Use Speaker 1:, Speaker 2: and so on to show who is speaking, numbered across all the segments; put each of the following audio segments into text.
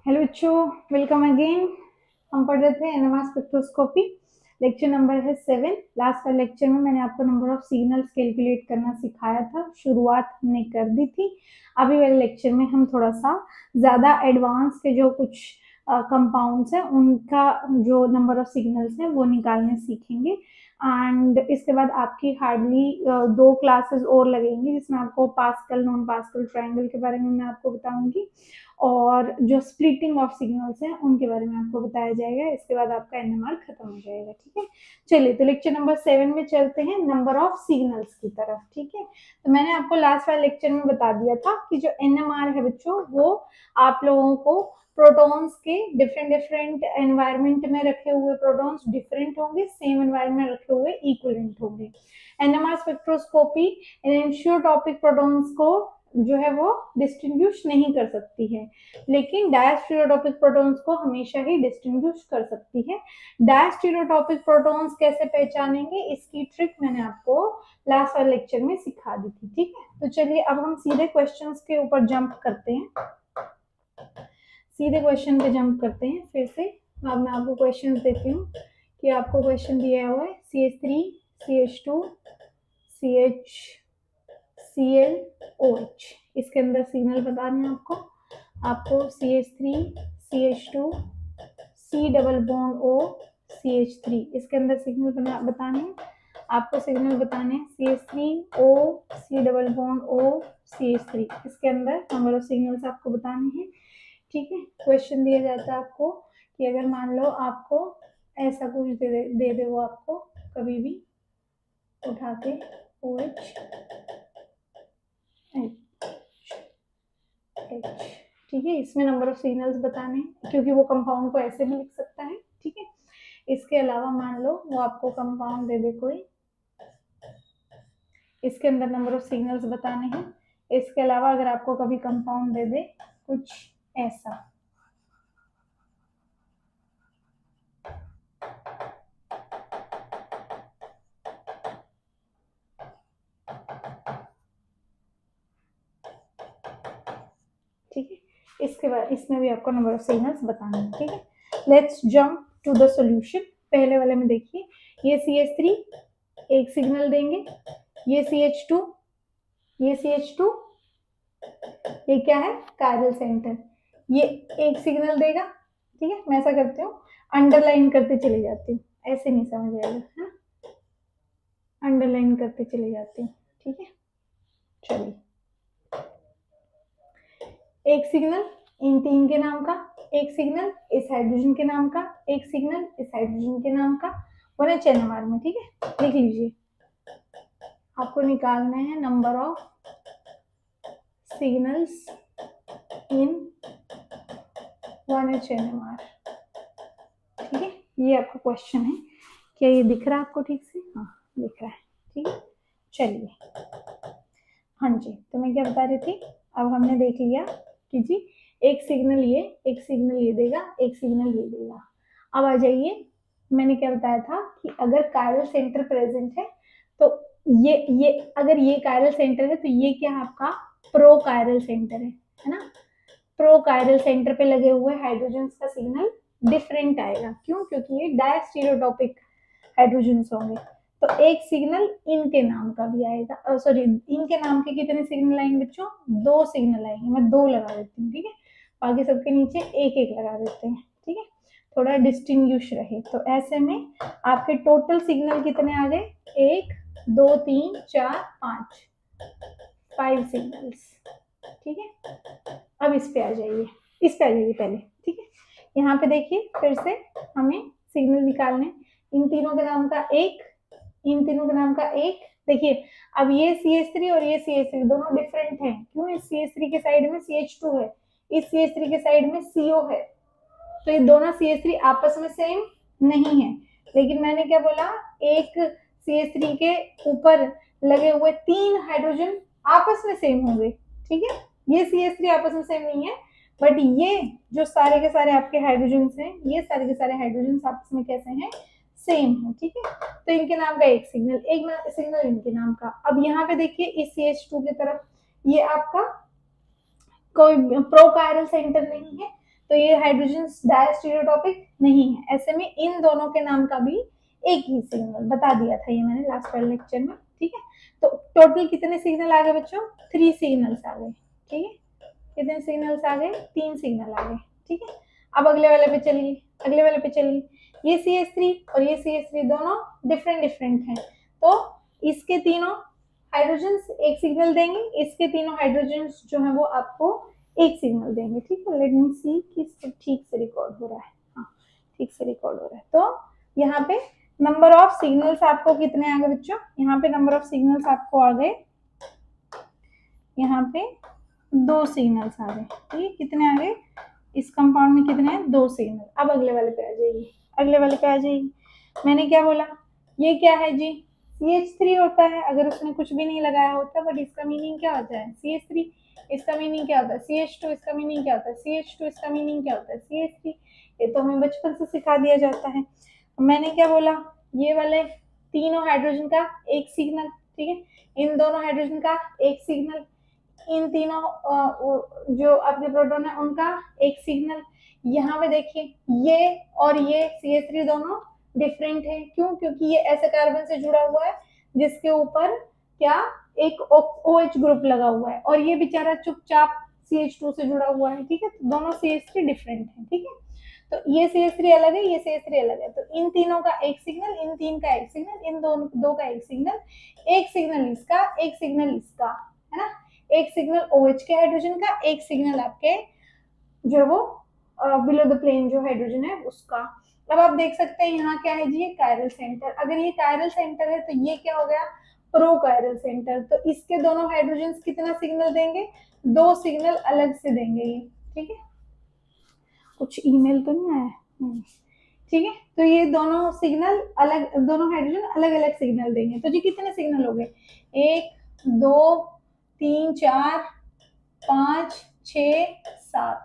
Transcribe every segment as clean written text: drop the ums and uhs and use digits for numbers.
Speaker 1: Hello बच्चों, welcome again. हम पढ़ रहे थे एनएमआर स्पेक्ट्रोस्कोपी। लेक्चर नंबर है 7। लास्ट वाले लेक्चर में मैंने आपको नंबर ऑफ सिग्नल्स कैलकुलेट करना सिखाया था, शुरुआत हमने कर दी थी। अभी वाले लेक्चर में हम थोड़ा सा ज़्यादा एडवांस के जो कुछ कंपाउंड्स हैं उनका जो नंबर ऑफ सिग्नल्स हैं वो निकालने सीखेंगे। एंड इसके बाद आपकी हार्डली 2 क्लासेस और लगेंगी, जिसमें आपको पास्कल, नॉन पास्कल ट्रायंगल के बारे में मैं आपको बताऊंगी और जो स्प्लिटिंग ऑफ सिग्नल्स हैं उनके बारे में आपको बताया जाएगा। इसके बाद आपका एनएमआर खत्म हो जाएगा। ठीक है, चलिए तो लेक्चर नंबर 7 में चलते हैं, नंबर ऑफ सिग्नल्स की तरफ। ठीक है, तो मैंने आपको लास्ट वाले लेक्चर में बता दिया था कि जो एनएमआर है बच्चों, वो आप लोगों को प्रोटॉन्स के डिफरेंट एनवायरमेंट में रखे हुए प्रोटॉन्स डिफरेंट होंगे, सेम एनवायरमेंट में रखे हुए इक्विवेलेंट होंगे। एनएमआर स्पेक्ट्रोस्कोपी एनिसोट्रोपिक प्रोटॉन्स को जो है वो डिस्टिंग्विश नहीं कर सकती है, लेकिन डायस्टेरियोटॉपिक प्रोटॉन्स को हमेशा ही डिस्टिंग्विश कर सकती है। डायस्टेरियोटॉपिक प्रोटॉन्स कैसे पहचानेंगे, इसकी ट्रिक मैंने आपको लास्ट वाले लेक्चर में सिखा दी थी। ठीक है, तो चलिए अब हम सीधे क्वेश्चंस के ऊपर जंप करते हैं। सीधे क्वेश्चन पे जंप करते हैं फिर से। अब मैं आपको क्वेश्चन देती हूँ कि आपको क्वेश्चन दिया हुआ है CH3 CH2 CHClOH। इसके अंदर सिग्नल बताने हैं आपको CH3 CH2 C double bond O CH3। इसके अंदर सिग्नल बताने हैं आपको, सिग्नल बताने हैं CH3 O C double bond O CH3। इसके अंदर नंबर ऑफ सिग्नल्स आपको बताने हैं। ठीक है, क्वेश्चन दिया जाता है आपको कि अगर मान लो आपको ऐसा कुछ दे दे वो आपको कभी भी उठा के OH ठीक है, इसमें नंबर ऑफ सिग्नल्स बताने हैं, क्योंकि वो कंपाउंड को ऐसे भी लिख सकता है। ठीक है, इसके अलावा मान लो वो आपको कंपाउंड दे दे कोई, इसके अंदर नंबर ऑफ सिग्नल्स बताने हैं। इसके अलावा अगर आपको कभी कंपाउंड दे दे कुछ ऐसा, ठीक है, इसके बाद इसमें भी आपको नंबर ऑफ सिग्नल्स बताना है। ठीक है, let's jump to the solution. पहले वाले में देखिए, ये CH3 एक सिग्नल देंगे, ये CH2 ये क्या है, कायरल सेंटर, ये एक सिग्नल देगा। ठीक है, मैं ऐसा करती हूँ, अंडरलाइन करते चली जाती हूँ, ऐसे नहीं समझ आएगा, है अंडरलाइन करते चली जाती हूँ। ठीक है, चलिए, एक सिग्नल इन 3 के नाम का, एक सिग्नल इस हाइड्रोजन के नाम का, एक सिग्नल इस हाइड्रोजन के नाम का, वन एच NMR में। ठीक है, लिख लीजिए, आपको निकालना है number of signals in 1H NMR। ठीक है, ये आपका क्वेश्चन है। क्या ये दिख रहा है आपको ठीक से? हाँ, दिख रहा है। ठीक है, चलिए, हाँ जी, तो मैं क्या बता रही थी, अब हमने देख लिया कि जी एक सिग्नल ये, एक सिग्नल ये देगा, एक सिग्नल ये देगा। अब आ जाइए, मैंने क्या बताया था कि अगर कायरल सेंटर प्रेजेंट है तो ये अगर ये कायरल सेंटर है तो ये क्या है, आपका प्रो कायरल सेंटर है ना। प्रो कायरल सेंटर पे लगे हुए हाइड्रोजन का सिग्नल डिफरेंट आएगा। क्यों? क्योंकि ये डायस्टेरियोटॉपिक हाइड्रोजन होंगे। तो एक सिग्नल इनके नाम का भी आएगा, सॉरी, इनके नाम के कितने सिग्नल आएंगे बच्चों? 2 सिग्नल आएंगे, मैं 2 लगा देती हूँ। ठीक है, बाकी सबके नीचे एक एक लगा देते हैं। ठीक है, थोड़ा डिस्टिंग्विश रहे। तो ऐसे में आपके टोटल सिग्नल कितने आ गए? 1 2 3 4 5 सिग्नल्स। ठीक है, अब इस पे आ जाइए, पहले। ठीक है, यहाँ पे देखिए, फिर से हमें सिग्नल निकालने, इन तीनों के नाम का एक, इन तीनों के नाम का एक। देखिए, अब ये CH3 और ये CH3 दोनों डिफरेंट हैं। क्यों? इस CH3 के साइड में CH2 है, इस CH3 के साइड में CO है, तो ये दोनों CH3 आपस में सेम नहीं है। लेकिन मैंने क्या बोला, एक CH3 के ऊपर लगे हुए 3 हाइड्रोजन आपस में सेम होंगे। ठीक है, ये CH3 आपस में सेम नहीं है, बट ये जो सारे के सारे आपके हाइड्रोजन हैं, ये सारे के सारे हाइड्रोजन आपस में कैसे हैं? सेम है। ठीक है, तो इनके नाम का एक सिग्नल, एक सिग्नल इनके नाम का। अब यहाँ पे देखिए, इस CH2 की तरफ ये आपका कोई प्रोकायरल सेंटर नहीं है, तो ये हाइड्रोजन डायस्टेरियोटॉपिक नहीं है। ऐसे में इन दोनों के नाम का भी एक ही सिग्नल, बता दिया था ये मैंने लास्ट वाले लेक्चर में, ठीक है। तो टोटल कितने सिग्नल आ गए बच्चों? 3 सिग्नल्स आ गए, ठीक है। कितने सिग्नल्स आ गए? 3 सिग्नल आ गए, ठीक है। अब अगले वाले पे चलिए, अगले वाले पे चलिए। ये CH3 और ये CH3 दोनों डिफरेंट डिफरेंट हैं, तो इसके तीनों हाइड्रोजन्स एक सिग्नल देंगे, इसके तीनों हाइड्रोजन्स जो है वो आपको एक सिग्नल देंगे, ठीक है। लेट मी सी कि ठीक से रिकॉर्ड हो रहा है, हाँ ठीक से रिकॉर्ड हो रहा है। तो यहाँ पे नंबर ऑफ सिग्नल्स आपको कितने आ गए बच्चों? यहाँ पे नंबर ऑफ सिग्नल्स आपको आ गए, यहाँ पे 2 सिग्नल्स आ गए, ठीक है। कितने आ गए इस कंपाउंड में? कितने हैं? 2 सिग्नल। अब अगले वाले पे आ जाइए, अगले वाले पे आ जाइए। मैंने क्या बोला? ये क्या है जी? CH3 होता है, अगर उसने कुछ भी नहीं लगाया होता, बट इसका मीनिंग क्या होता है? CH3। इसका मीनिंग क्या होता है? CH2। इसका मीनिंग क्या होता है? CH2। इसका मीनिंग क्या होता है? CH3। ये तो हमें बचपन से सिखा दिया जाता है। मैंने क्या बोला? ये वाले तीनों हाइड्रोजन का एक सिग्नल, ठीक है। इन दोनों हाइड्रोजन का एक सिग्नल, इन तीनों जो आपके प्रोटॉन है उनका एक सिग्नल। यहाँ पे देखिए ये और ये CH3 दोनों डिफरेंट है, क्यों? क्योंकि ये ऐसे कार्बन से जुड़ा हुआ है जिसके ऊपर क्या एक OH ग्रुप लगा हुआ है, और ये बेचारा चुपचाप CH2 से जुड़ा हुआ है, ठीक है। तो दोनों CH3 डिफरेंट है, ठीक है। तो ये CH3 अलग है, ये CH3 अलग है, तो इन तीनों का एक सिग्नल, इन तीन का एक सिग्नल, इन दोनों दो का एक सिग्नल, एक सिग्नल इसका, एक सिग्नल इसका, है ना। एक सिग्नल OH के हाइड्रोजन का, एक सिग्नल आपके जो वो बिलो द प्लेन जो हाइड्रोजन है उसका। अब आप देख सकते हैं यहाँ क्या है जी? ये कायरल सेंटर। अगर ये कायरल सेंटर है तो ये क्या हो गया? Pro chiral centre. तो इसके दोनों हाइड्रोजन कितना सिग्नल देंगे? 2 सिग्नल अलग से देंगे ये, ठीक है। कुछ ईमेल तो नहीं आया? नहीं, ठीक है। तो ये दोनों सिग्नल अलग, दोनों हाइड्रोजन अलग अलग सिग्नल देंगे। तो जी कितने सिग्नल हो गए? 1 2 3 4 5 6 7।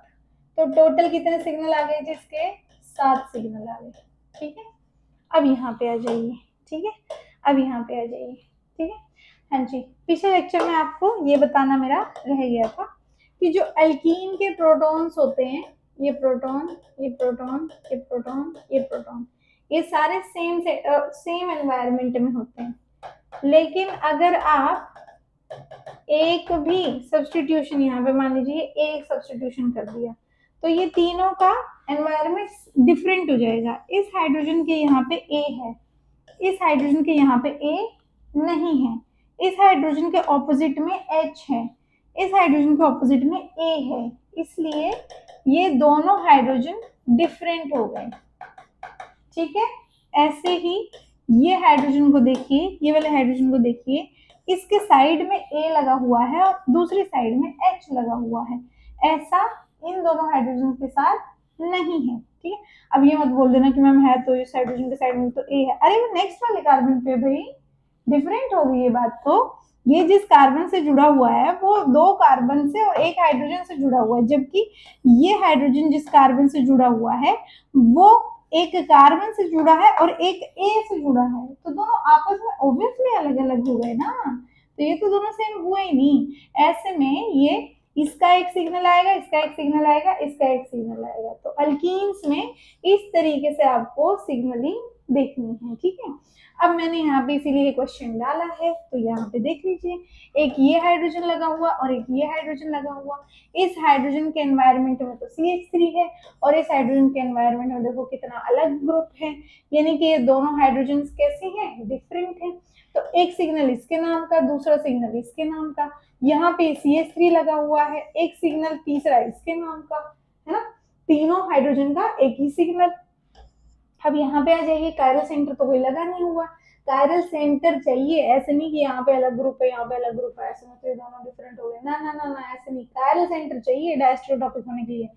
Speaker 1: तो टोटल कितने सिग्नल आ गए जिसके? 7 सिग्नल आ गए, ठीक है। अब यहाँ पे आ जाइए, ठीक है। अब यहाँ पे आ जाइए, ठीक है। हाँ जी, पिछले लेक्चर में आपको ये बताना मेरा रह गया था कि जो एल्कीन के प्रोटॉन्स होते हैं, ये प्रोटॉन, ये प्रोटॉन, ये प्रोटॉन, ये प्रोटॉन, ये सारे सेम एनवायरनमेंट में होते हैं। लेकिन अगर आप एक भी सब्सटीट्यूशन, यहाँ पे मान लीजिए एक सब्सटीट्यूशन कर दिया, तो ये तीनों का एनवायरनमेंट डिफरेंट हो जाएगा। इस हाइड्रोजन के यहाँ पे A है, इस हाइड्रोजन के यहाँ पे A नहीं है, इस हाइड्रोजन के ऑपोजिट में H है, इस हाइड्रोजन के ऑपोजिट में A है, इसलिए ये दोनों हाइड्रोजन डिफरेंट हो गए, ठीक है। ऐसे ही ये हाइड्रोजन को देखिए, ये वाले हाइड्रोजन को देखिए, इसके साइड में A लगा हुआ है और दूसरी साइड में H लगा हुआ है। ऐसा इन दोनों हाइड्रोजन के साथ नहीं है, ठीक है। अब ये मत बोल देना कि मैम है तो इस हाइड्रोजन के साइड में तो A है, अरे वो नेक्स्ट वाले कार्बन पे भाई डिफरेंट हो गई ये बात। तो ये जिस कार्बन से जुड़ा हुआ है वो 2 कार्बन से और एक हाइड्रोजन से जुड़ा हुआ है, जबकि ये हाइड्रोजन जिस कार्बन से जुड़ा हुआ है वो एक कार्बन से जुड़ा है और एक A से जुड़ा है, तो दोनों आपस में ऑब्वियसली अलग अलग हो गए ना, तो ये तो दोनों सेम हुए ही नहीं। ऐसे में ये इसका एक सिग्नल आएगा, इसका एक सिग्नल आएगा, इसका एक सिग्नल आएगा। तो अल्कीन्स में इस तरीके से आपको सिग्नलिंग देखनी है, ठीक है। अब मैंने यहाँ पे इसीलिए क्वेश्चन डाला है, तो यहाँ पे देख लीजिए, एक ये हाइड्रोजन लगा हुआ और एक ये हाइड्रोजन लगा हुआ। इस हाइड्रोजन के एनवायरनमेंट में तो CH3 है और इस हाइड्रोजन के एनवायरनमेंट में देखो कितना अलग ग्रुप है, यानी कि ये दोनों हाइड्रोजन कैसे हैं? डिफरेंट है। तो एक सिग्नल इसके नाम का, दूसरा सिग्नल इसके नाम का, यहाँ पे CH3 लगा हुआ है, एक सिग्नल तीसरा इसके नाम का, है ना। तीनों हाइड्रोजन का एक ही सिग्नल। अब यहाँ पे आ जाइए, कायरल सेंटर तो कोई लगा नहीं हुआ, कायरल सेंटर चाहिए, ऐसे नहीं कि यहाँ पे अलग ग्रुप है यहाँ पे अलग ग्रुप है, ऐसे में तो ये दोनों डिफरेंट हो गए, ना ना ना ना, ऐसे नहीं, कायरल सेंटर चाहिए डायस्टेरियोटॉपिक होने के लिए।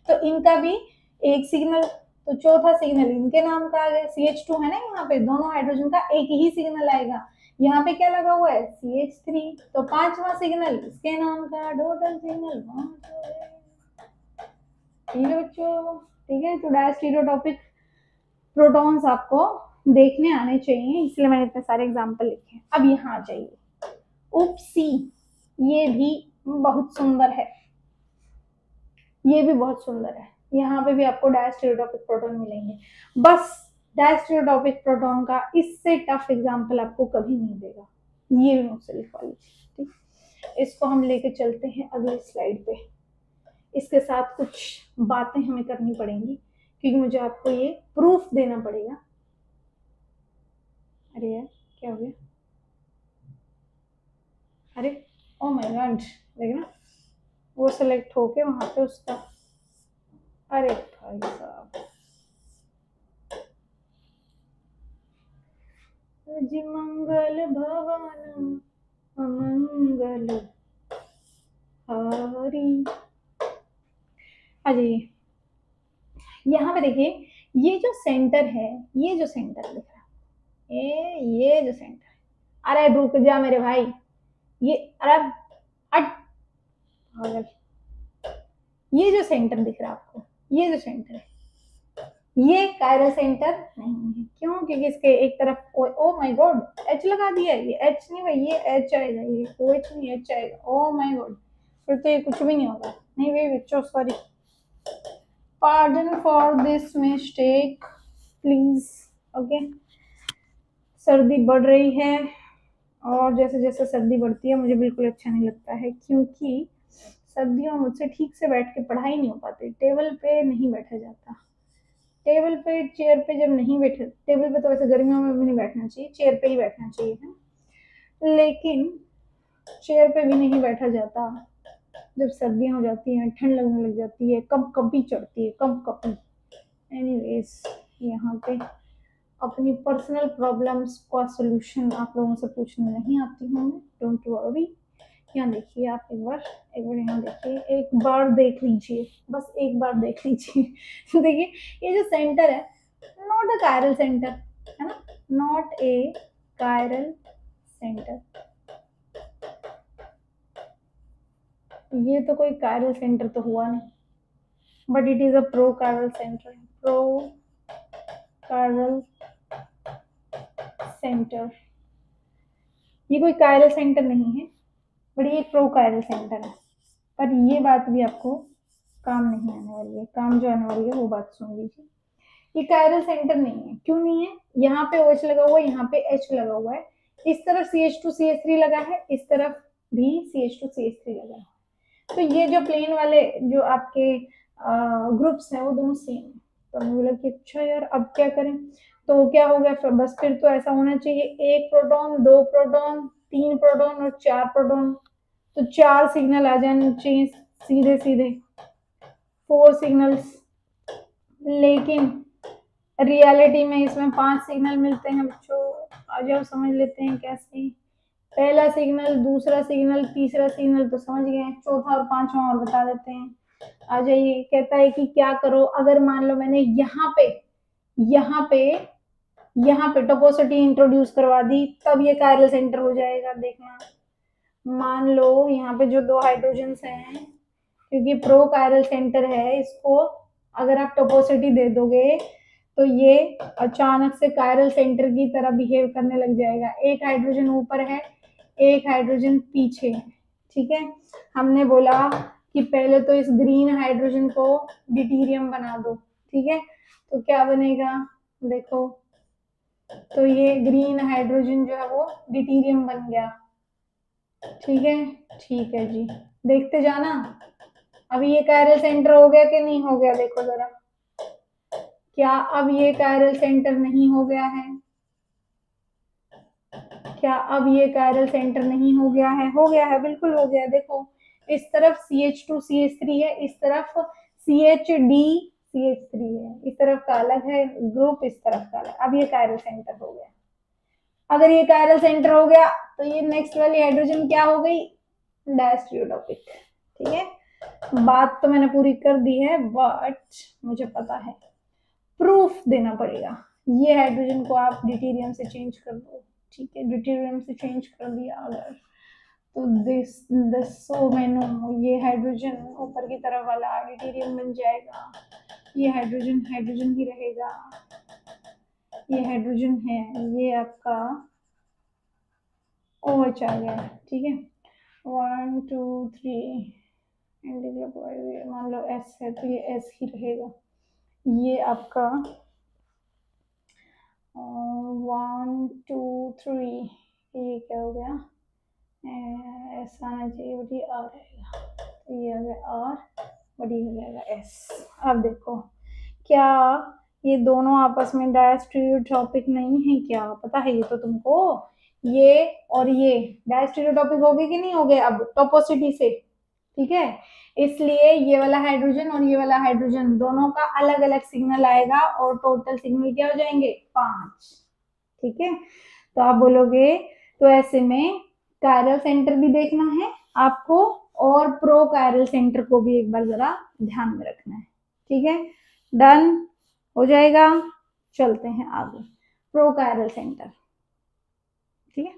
Speaker 1: तो इनका भी एक सिग्नल, तो चौथा सिग्नल इनके नाम का आ गया, CH2 है ना, यहाँ पे दोनों हाइड्रोजन का एक ही सिग्नल आएगा। यहाँ पे क्या लगा हुआ है? CH3, तो 5वां सिग्नल इसके नाम का, टोटल सिग्नल 5 है, ठीक है बच्चों, ठीक है। तो डायस्टेरियोटॉपिक प्रोटॉन्स आपको देखने आने चाहिए, इसलिए मैंने इतने सारे एग्जाम्पल लिखे हैं। अब यहाँ आ जाइए, उपसी, ये भी बहुत सुंदर है, ये भी बहुत सुंदर है, यहाँ पे भी आपको डायस्टेरियोटॉपिक प्रोटॉन मिलेंगे। बस डायस्टेरियोटॉपिक प्रोटॉन का इससे टफ एग्जाम्पल आपको कभी नहीं देगा, ये भी मुझसे लिखवा लीजिए। ठीक, इसको हम लेके चलते हैं अगली स्लाइड पे। इसके साथ कुछ बातें हमें करनी पड़ेंगी क्योंकि मुझे आपको ये प्रूफ देना पड़ेगा। अरे यार क्या हो गया, अरे ओ माय गॉड, देखना वो सेलेक्ट होके वहां पे उसका, अरे भाई साहब, जी मंगल भवन अमंगल हरी। अरे यहाँ पे देखिए, ये जो सेंटर है, ये जो सेंटर दिख रहा है, ये जो सेंटर है, अरे रुक जा मेरे भाई, ये अरे अट पागल, ये जो सेंटर दिख रहा है आपको, ये जो सेंटर है, ये कायरल सेंटर नहीं है। क्यों? क्योंकि इसके एक तरफ ओ माय गॉड एच लगा दिया है। ये एच नहीं भाई, ये एच आएगा, ये ओ एच नहीं एच आएगा। ओ माय गॉड, फिर तो ये कुछ भी नहीं होगा। नहीं भाई बच्चों, sorry, pardon for this mistake please. Okay, सर्दी बढ़ रही है और जैसे जैसे सर्दी बढ़ती है मुझे बिल्कुल अच्छा नहीं लगता है, क्योंकि सर्दियों में मुझसे ठीक से बैठ के पढ़ाई नहीं हो पाती, टेबल पे नहीं बैठा जाता। टेबल पे चेयर पे जब नहीं बैठे, टेबल पे तो वैसे गर्मियों में भी नहीं बैठना चाहिए, चेयर पे ही बैठना चाहिए है, लेकिन चेयर पे भी नहीं बैठा जाता जब सर्दियां हो जाती हैं, ठंड लगने लग जाती है, कब कभी चढ़ती है, कब कभी। एनीवेज, यहाँ पे अपनी पर्सनल प्रॉब्लम्स का सोल्यूशन आप लोगों से पूछने नहीं आती हूँ मैं, डोंट वरी। यहाँ देखिए आप एक बार यहाँ देखिए, एक बार देख लीजिए, बस एक बार देख लीजिए। देखिए ये जो सेंटर है, नॉट अ कायरल सेंटर, है ना, नॉट ए कायरल सेंटर, ये तो कोई कायरल सेंटर तो हुआ नहीं, but it is a pro chiral centre, pro chiral centre. ये कोई कायरल सेंटर नहीं है, बट ये एक प्रो कायरल सेंटर है। पर ये बात भी आपको काम नहीं आने वाली है, काम जो आने वाली है वो बात सुन लीजिए। ये कायरल सेंटर नहीं है, क्यों नहीं है? यहाँ पे OH लगा हुआ है, यहाँ पे H लगा हुआ है, इस तरफ CH2CH3 लगा है, इस तरफ भी CH2CH3 लगा है। तो ये जो प्लेन वाले जो आपके ग्रुप्स हैं वो दोनों सेम है। तो हमने बोला कि अच्छा यार अब क्या करें, तो क्या हो गया, फिर बस फिर तो ऐसा होना चाहिए, एक प्रोटॉन, दो प्रोटॉन, तीन प्रोटॉन और चार प्रोटॉन, तो चार सिग्नल आ जाने चाहिए सीधे सीधे, 4 सिग्नल्स। लेकिन रियलिटी में इसमें 5 सिग्नल मिलते हैं बच्चों। आ जाओ समझ लेते हैं कैसे। पहला सिग्नल, दूसरा सिग्नल, तीसरा सिग्नल तो समझ गए, चौथा और पांचवा और बता देते हैं। आ जाइए, कहता है कि क्या करो, अगर मान लो मैंने यहाँ पे टोपोसिटी इंट्रोड्यूस करवा दी, तब ये कायरल सेंटर हो जाएगा। देखना, मान लो यहाँ पे जो दो हाइड्रोजन हैं, क्योंकि प्रो कायरल सेंटर है, इसको अगर आप टोपोसिटी दे दोगे तो ये अचानक से कायरल सेंटर की तरह बिहेव करने लग जाएगा। एक हाइड्रोजन ऊपर है, एक हाइड्रोजन पीछे है, ठीक है। हमने बोला कि पहले तो इस ग्रीन हाइड्रोजन को ड्यूटेरियम बना दो, ठीक है। तो क्या बनेगा, देखो, तो ये ग्रीन हाइड्रोजन जो है वो ड्यूटेरियम बन गया, ठीक है। ठीक है जी, देखते जाना। अभी ये कायरल सेंटर हो गया कि नहीं हो गया, देखो जरा, क्या अब ये कायरल सेंटर नहीं हो गया है? क्या अब ये कायरल सेंटर नहीं हो गया है? हो गया है, बिल्कुल हो गया। देखो, इस तरफ CH2CH3 है, इस तरफ CHDCH3 है, इस तरफ का अलग है ग्रुप, इस तरफ का अलग। अब ये कायरल सेंटर हो गया। अगर ये कायरल सेंटर हो गया तो ये नेक्स्ट वाली हाइड्रोजन क्या हो गई, डायस्टेरियोटॉपिक, ठीक है। बात तो मैंने पूरी कर दी है, बट मुझे पता है प्रूफ देना पड़ेगा। ये हाइड्रोजन को आप ड्यूटेरियम से चेंज कर दो, ठीक है, ड्यूटेरियम से चेंज कर दिया अगर, तो दिस सो मैनो, ये हाइड्रोजन ऊपर की तरफ वाला ड्यूटेरियम बन जाएगा। ये हाइड्रोजन हाइड्रोजन ही रहेगा, ये हाइड्रोजन है, ये आपका OH आ गया, ठीक है। 1 2 3 मान लो एस है तो ये एस ही रहेगा। ये आपका 1 2 3, ये क्या हो गया, एस आना चाहिए बट ये आर रहेगा, तो ये आ गया आर बट ये हो जाएगा एस। अब देखो क्या ये दोनों आपस में डायस्टेरियोटॉपिक नहीं है क्या, पता है ये तो तुमको, ये और ये डायस्टेरियोटॉपिक हो गए कि नहीं हो गए अब टॉपोसिटी से, ठीक है। इसलिए ये वाला हाइड्रोजन और ये वाला हाइड्रोजन दोनों का अलग अलग सिग्नल आएगा और टोटल सिग्नल क्या हो जाएंगे 5, ठीक है। तो आप बोलोगे तो ऐसे में कायरल सेंटर भी देखना है आपको और प्रो कायरल सेंटर को भी एक बार जरा ध्यान में रखना है, ठीक है। डन हो जाएगा, चलते हैं आगे। प्रो कायरल सेंटर, ठीक है,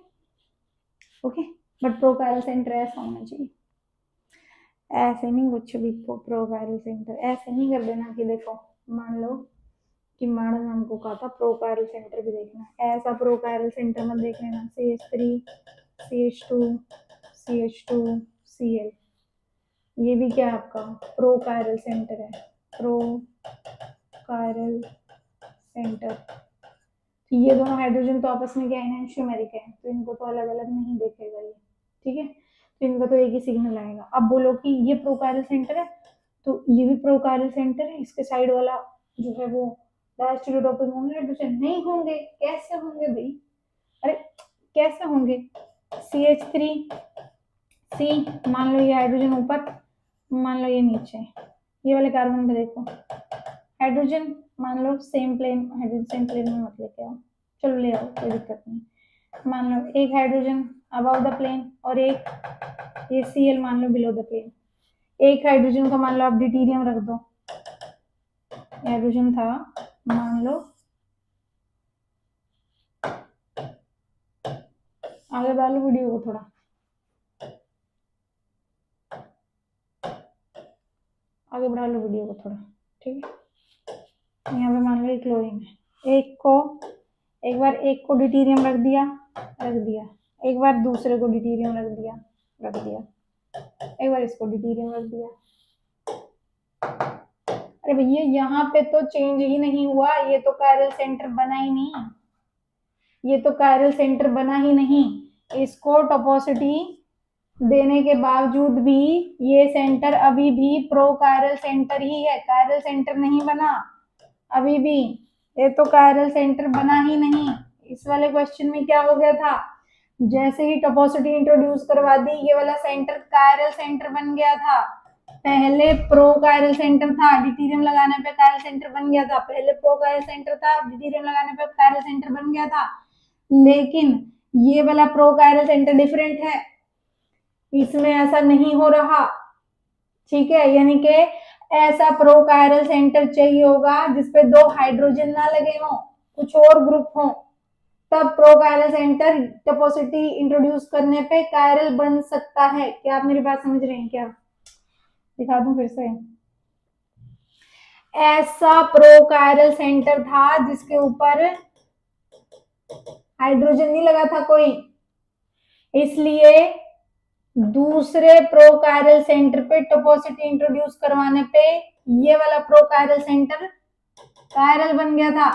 Speaker 1: okay. But pro chiral centre ऐसा होना चाहिए, ऐसे नहीं कुछ भी प्रो कायरल सेंटर ऐसे नहीं कर देना कि देखो मान लो कि मैडम ने हमको कहा था प्रो कायरल सेंटर भी देखना, ऐसा प्रो कायरल सेंटर मत देख लेना CH3 CH2 CH2 Cl, ये भी क्या है आपका प्रो कायरल सेंटर है, प्रो कायरल सेंटर। तो ये दोनों हाइड्रोजन तो आपस में क्या एनहांसियोमेरिक है, तो इनको तो अलग अलग नहीं देखेगा ये, ठीक है। तो इनका तो एक ही सिग्नल आएगा। अब बोलो कि ये प्रो कायरल सेंटर है तो ये भी प्रो कायरल सेंटर है, इसके साइड वाला जो है वो डायस्टेरियोटॉपिक होंगे हाइड्रोजन, नहीं होंगे, कैसे होंगे भाई, अरे कैसे होंगे, CH3 C, मान लो ये हाइड्रोजन ऊपर, मान लो ये नीचे, ये वाले कार्बन पे देखो हाइड्रोजन मान लो same plane, hydrogen same plane में मत लेके आओ, चलो ले आओ कोई दिक्कत नहीं, मान लो एक हाइड्रोजन अबव द प्लेन और एक ये Cl मान लो बिलो द प्लेन, एक हाइड्रोजन को मान लो आप ड्यूटेरियम रख दो, हाइड्रोजन था मान लो, आगे बढ़ा लो वीडियो को थोड़ा, आगे बढ़ा लो वीडियो को थोड़ा, ठीक है। यहाँ पे मान लो एक क्लोरीन है, एक बार एक को ड्यूटेरियम रख दिया, एक बार दूसरे को ड्यूटेरियम रख दिया, एक बार इसको ड्यूटेरियम रख दिया, अरे भैया यहाँ पे तो चेंज ही नहीं हुआ, ये तो कायरल सेंटर बना ही नहीं, ये तो कायरल सेंटर बना ही नहीं, इसको टॉपोसिटी देने के बावजूद भी ये सेंटर अभी भी प्रो कायरल सेंटर ही है, कायरल सेंटर नहीं बना अभी भी, ये तो कायरल सेंटर बना ही नहीं। इस वाले क्वेश्चन में क्या हो गया था, जैसे ही टॉपोसिटी इंट्रोड्यूस करवा दी ये वाला सेंटर कायरल सेंटर बन गया था, पहले प्रो कायरल सेंटर था, ड्यूटेरियम लगाने पे कायरल सेंटर बन गया था, पहले प्रो कायरल सेंटर था, ड्यूटेरियम लगाने पे कायरल सेंटर बन गया था, लेकिन ये वाला प्रो कायरल सेंटर डिफरेंट है, इसमें ऐसा नहीं हो रहा, ठीक है। यानी कि ऐसा प्रो कायरल सेंटर चाहिए होगा जिसपे 2 हाइड्रोजन ना लगे हों, कुछ और ग्रुप हो, तब प्रो कायरल सेंटर टॉपोसिटी इंट्रोड्यूस करने पे कायरल बन सकता है। क्या आप मेरी बात समझ रहे हैं क्या, दिखा दूं फिर से, ऐसा प्रो कायरल सेंटर था जिसके ऊपर हाइड्रोजन नहीं लगा था कोई, इसलिए दूसरे प्रो कायरल सेंटर पे टॉपोसिटी इंट्रोड्यूस करवाने पे ये वाला प्रो कायरल सेंटर कायरल बन गया था,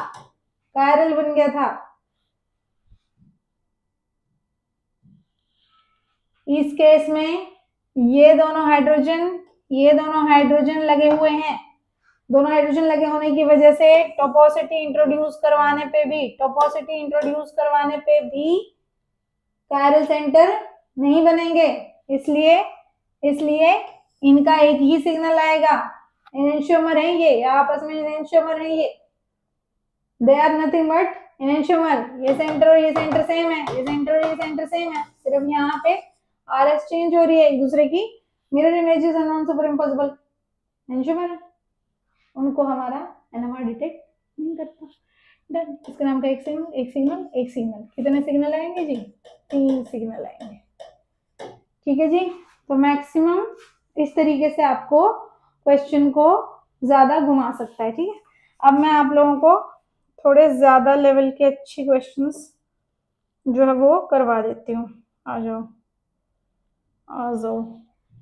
Speaker 1: कायरल बन गया था। इस केस में ये दोनों हाइड्रोजन लगे हुए हैं, दोनों हाइड्रोजन लगे होने की वजह से टॉपोसिटी इंट्रोड्यूस करवाने पे भी कायरल सेंटर नहीं बनेंगे, इसलिए इनका एक ही सिग्नल आएगा, एनेंशियोमर है ये, आपस में एनेंशियोमर है ये, they are nothing but enantiomer, ये सेंटर और ये सेंटर सेम है, ये सेंटर और ये सेंटर सेम है, सिर्फ यहाँ पे RS चेंज हो रही है एक दूसरे की, mirror images are non super impossible, enantiomer उनको हमारा NMR डिटेक्ट नहीं करता। डन, इसके नाम का एक सिग्नल, कितने सिग्नल आएंगे जी, 3 सिग्नल आएंगे, ठीक है जी। तो मैक्सिमम इस तरीके से आपको क्वेश्चन को ज्यादा घुमा सकता है, ठीक है। अब मैं आप लोगों को थोड़े ज्यादा लेवल के अच्छे क्वेश्चंस जो है वो करवा देती हूँ, आ जाओ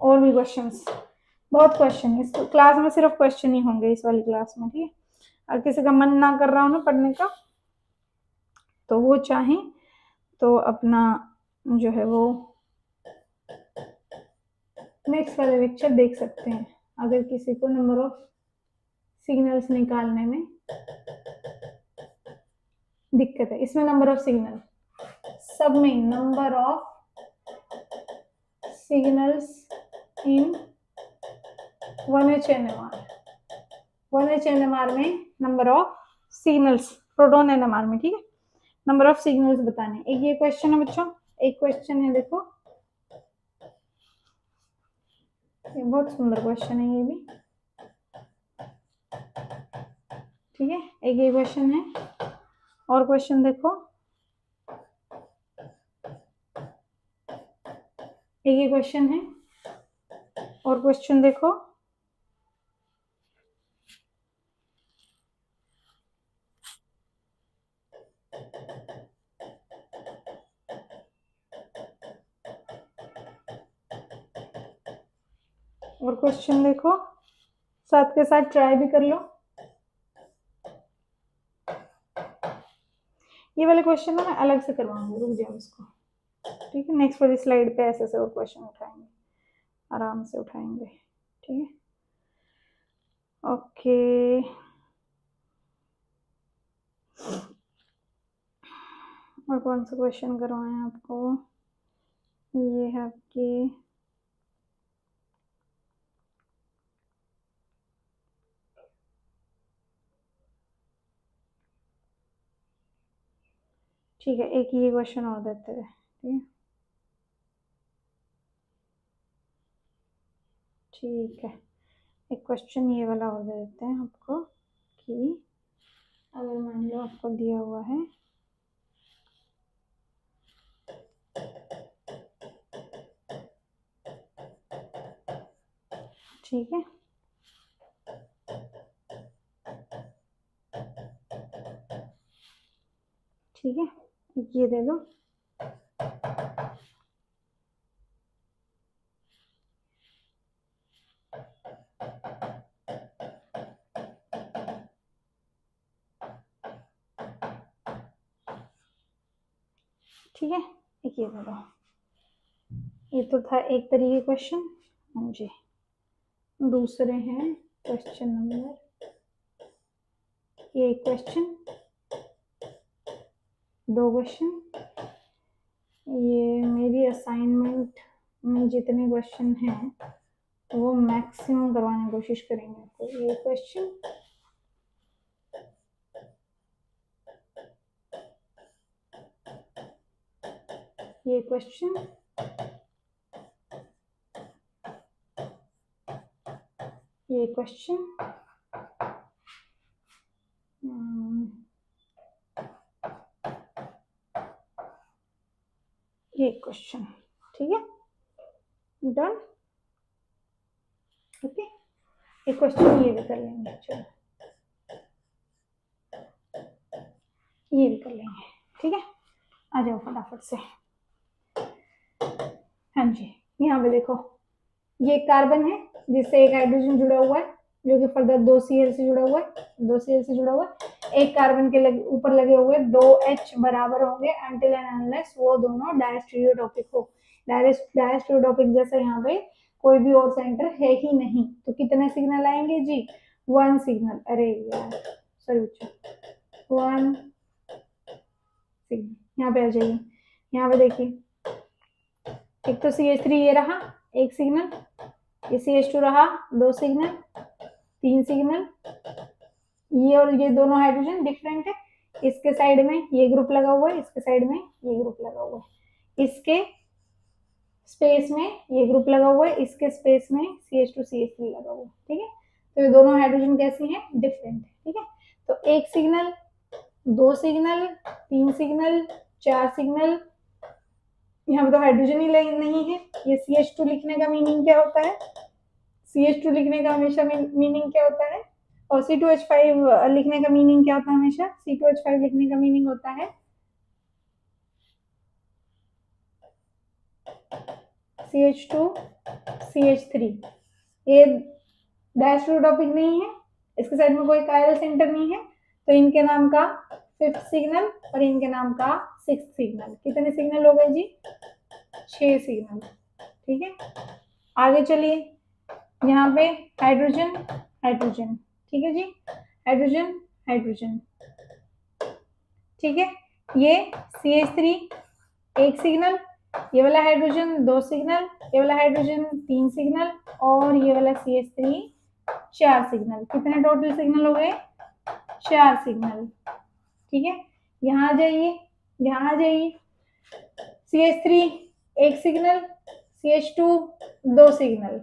Speaker 1: और भी क्वेश्चंस। बहुत क्वेश्चन, इस क्लास में सिर्फ क्वेश्चन ही होंगे इस वाली क्लास में, ठीक है। अगर किसी का मन ना कर रहा हो ना पढ़ने का, तो वो चाहे तो अपना जो है वो नेक्स्ट वाले लेक्चर देख सकते हैं। अगर किसी को नंबर ऑफ सिग्नल्स निकालने में दिक्कत है, इसमें नंबर ऑफ सिग्नल, सब में number of signals in 1H NMR, 1H NMR में number of signals, proton NMR में, ठीक है, नंबर ऑफ सिग्नल्स बताने। एक ये क्वेश्चन है बच्चों, एक क्वेश्चन है, देखो ये बहुत सुंदर क्वेश्चन है ये भी, ठीक है। एक ये क्वेश्चन है, और क्वेश्चन देखो, एक ये क्वेश्चन है, और क्वेश्चन देखो, और क्वेश्चन देखो, साथ के साथ ट्राई भी कर लो। ये वाले क्वेश्चन ना मैं अलग से करवाऊंगी, रुक जाओ इसको, ठीक है। नेक्स्ट वाली स्लाइड पे ऐसे और क्वेश्चन उठाएंगे, आराम से उठाएंगे, ठीक है। ओके, और कौन सा क्वेश्चन करवाएं आपको, ये है आपकी ठीक है, एक ये क्वेश्चन और देते हैं, ठीक है, ठीक है। एक क्वेश्चन ये वाला और दे देते हैं आपको कि अगर मान लो आपको दिया हुआ है ठीक है, ठीक है, ये दे दो, ठीक है, एक ये दे दो। ये तो था एक तरीके क्वेश्चन, हाँ जी। दूसरे हैं क्वेश्चन नंबर, ये क्वेश्चन, दो क्वेश्चन, ये मेरी असाइनमेंट में जितने क्वेश्चन हैं वो मैक्सिमम करवाने की कोशिश करेंगे। तो ये क्वेश्चन, ये क्वेश्चन, ये क्वेश्चन, ये क्वेश्चन, ठीक है, डन। ओके, एक क्वेश्चन ये भी कर लेंगे, चलो ये भी कर लेंगे, ठीक है। आ जाओ फटाफट से, हाँ जी। यहाँ पे देखो, ये कार्बन है जिससे एक हाइड्रोजन जुड़ा हुआ है, जो कि फर्दर 2Cl से जुड़ा हुआ है, 2Cl से जुड़ा हुआ है। एक कार्बन के ऊपर लगे हुए 2H बराबर होंगे अनटिल एंड अनलेस वो दोनों डायस्टेरियोटॉपिक हो। डायस्टेरियोटॉपिक जैसा यहाँ पे कोई भी और सेंटर है ही नहीं, तो कितने सिग्नल आएंगे जी, 1 सिग्नल। अरे यार सॉरी बच्चों, 1 सिग्नल यहाँ पे आ जाइए। यहाँ पे देखिए, एक तो CH3 ये रहा एक सिग्नल, ये CH2 रहा 2 सिग्नल, 3 सिग्नल, ये और ये दोनों हाइड्रोजन डिफरेंट है, इसके साइड में ये ग्रुप लगा हुआ है, इसके साइड में ये ग्रुप लगा हुआ है, इसके स्पेस में ये ग्रुप लगा हुआ है, इसके स्पेस में CH2 CH3 लगा हुआ है, ठीक है। तो ये दोनों हाइड्रोजन कैसी हैं, डिफरेंट है, ठीक है। तो एक सिग्नल, 2 सिग्नल, 3 सिग्नल, 4 सिग्नल, यहाँ पे तो हाइड्रोजन ही नहीं है। ये CH2 लिखने का मीनिंग क्या होता है, CH2 लिखने का हमेशा मीनिंग क्या होता है, और C2H5 लिखने का मीनिंग क्या होता है, हमेशा C2H5 लिखने का मीनिंग होता है CH2 CH3, ये डैश रूट ऑफ नहीं है, इसके साइड में कोई कायरल सेंटर नहीं है, तो इनके नाम का 5th सिग्नल और इनके नाम का 6th सिग्नल। कितने सिग्नल हो गए जी? 6 सिग्नल। ठीक है, आगे चलिए, यहाँ पे हाइड्रोजन हाइड्रोजन, ठीक है जी, हाइड्रोजन हाइड्रोजन, ठीक है, ये CH3 1 सिग्नल, ये वाला हाइड्रोजन 2 सिग्नल, ये वाला हाइड्रोजन 3 सिग्नल और ये वाला CH3 4 सिग्नल। कितने टोटल सिग्नल हो गए? 4 सिग्नल। ठीक है, यहाँ आ जाइए, यहाँ आ जाइए, CH3 1 सिग्नल, CH2 2 सिग्नल।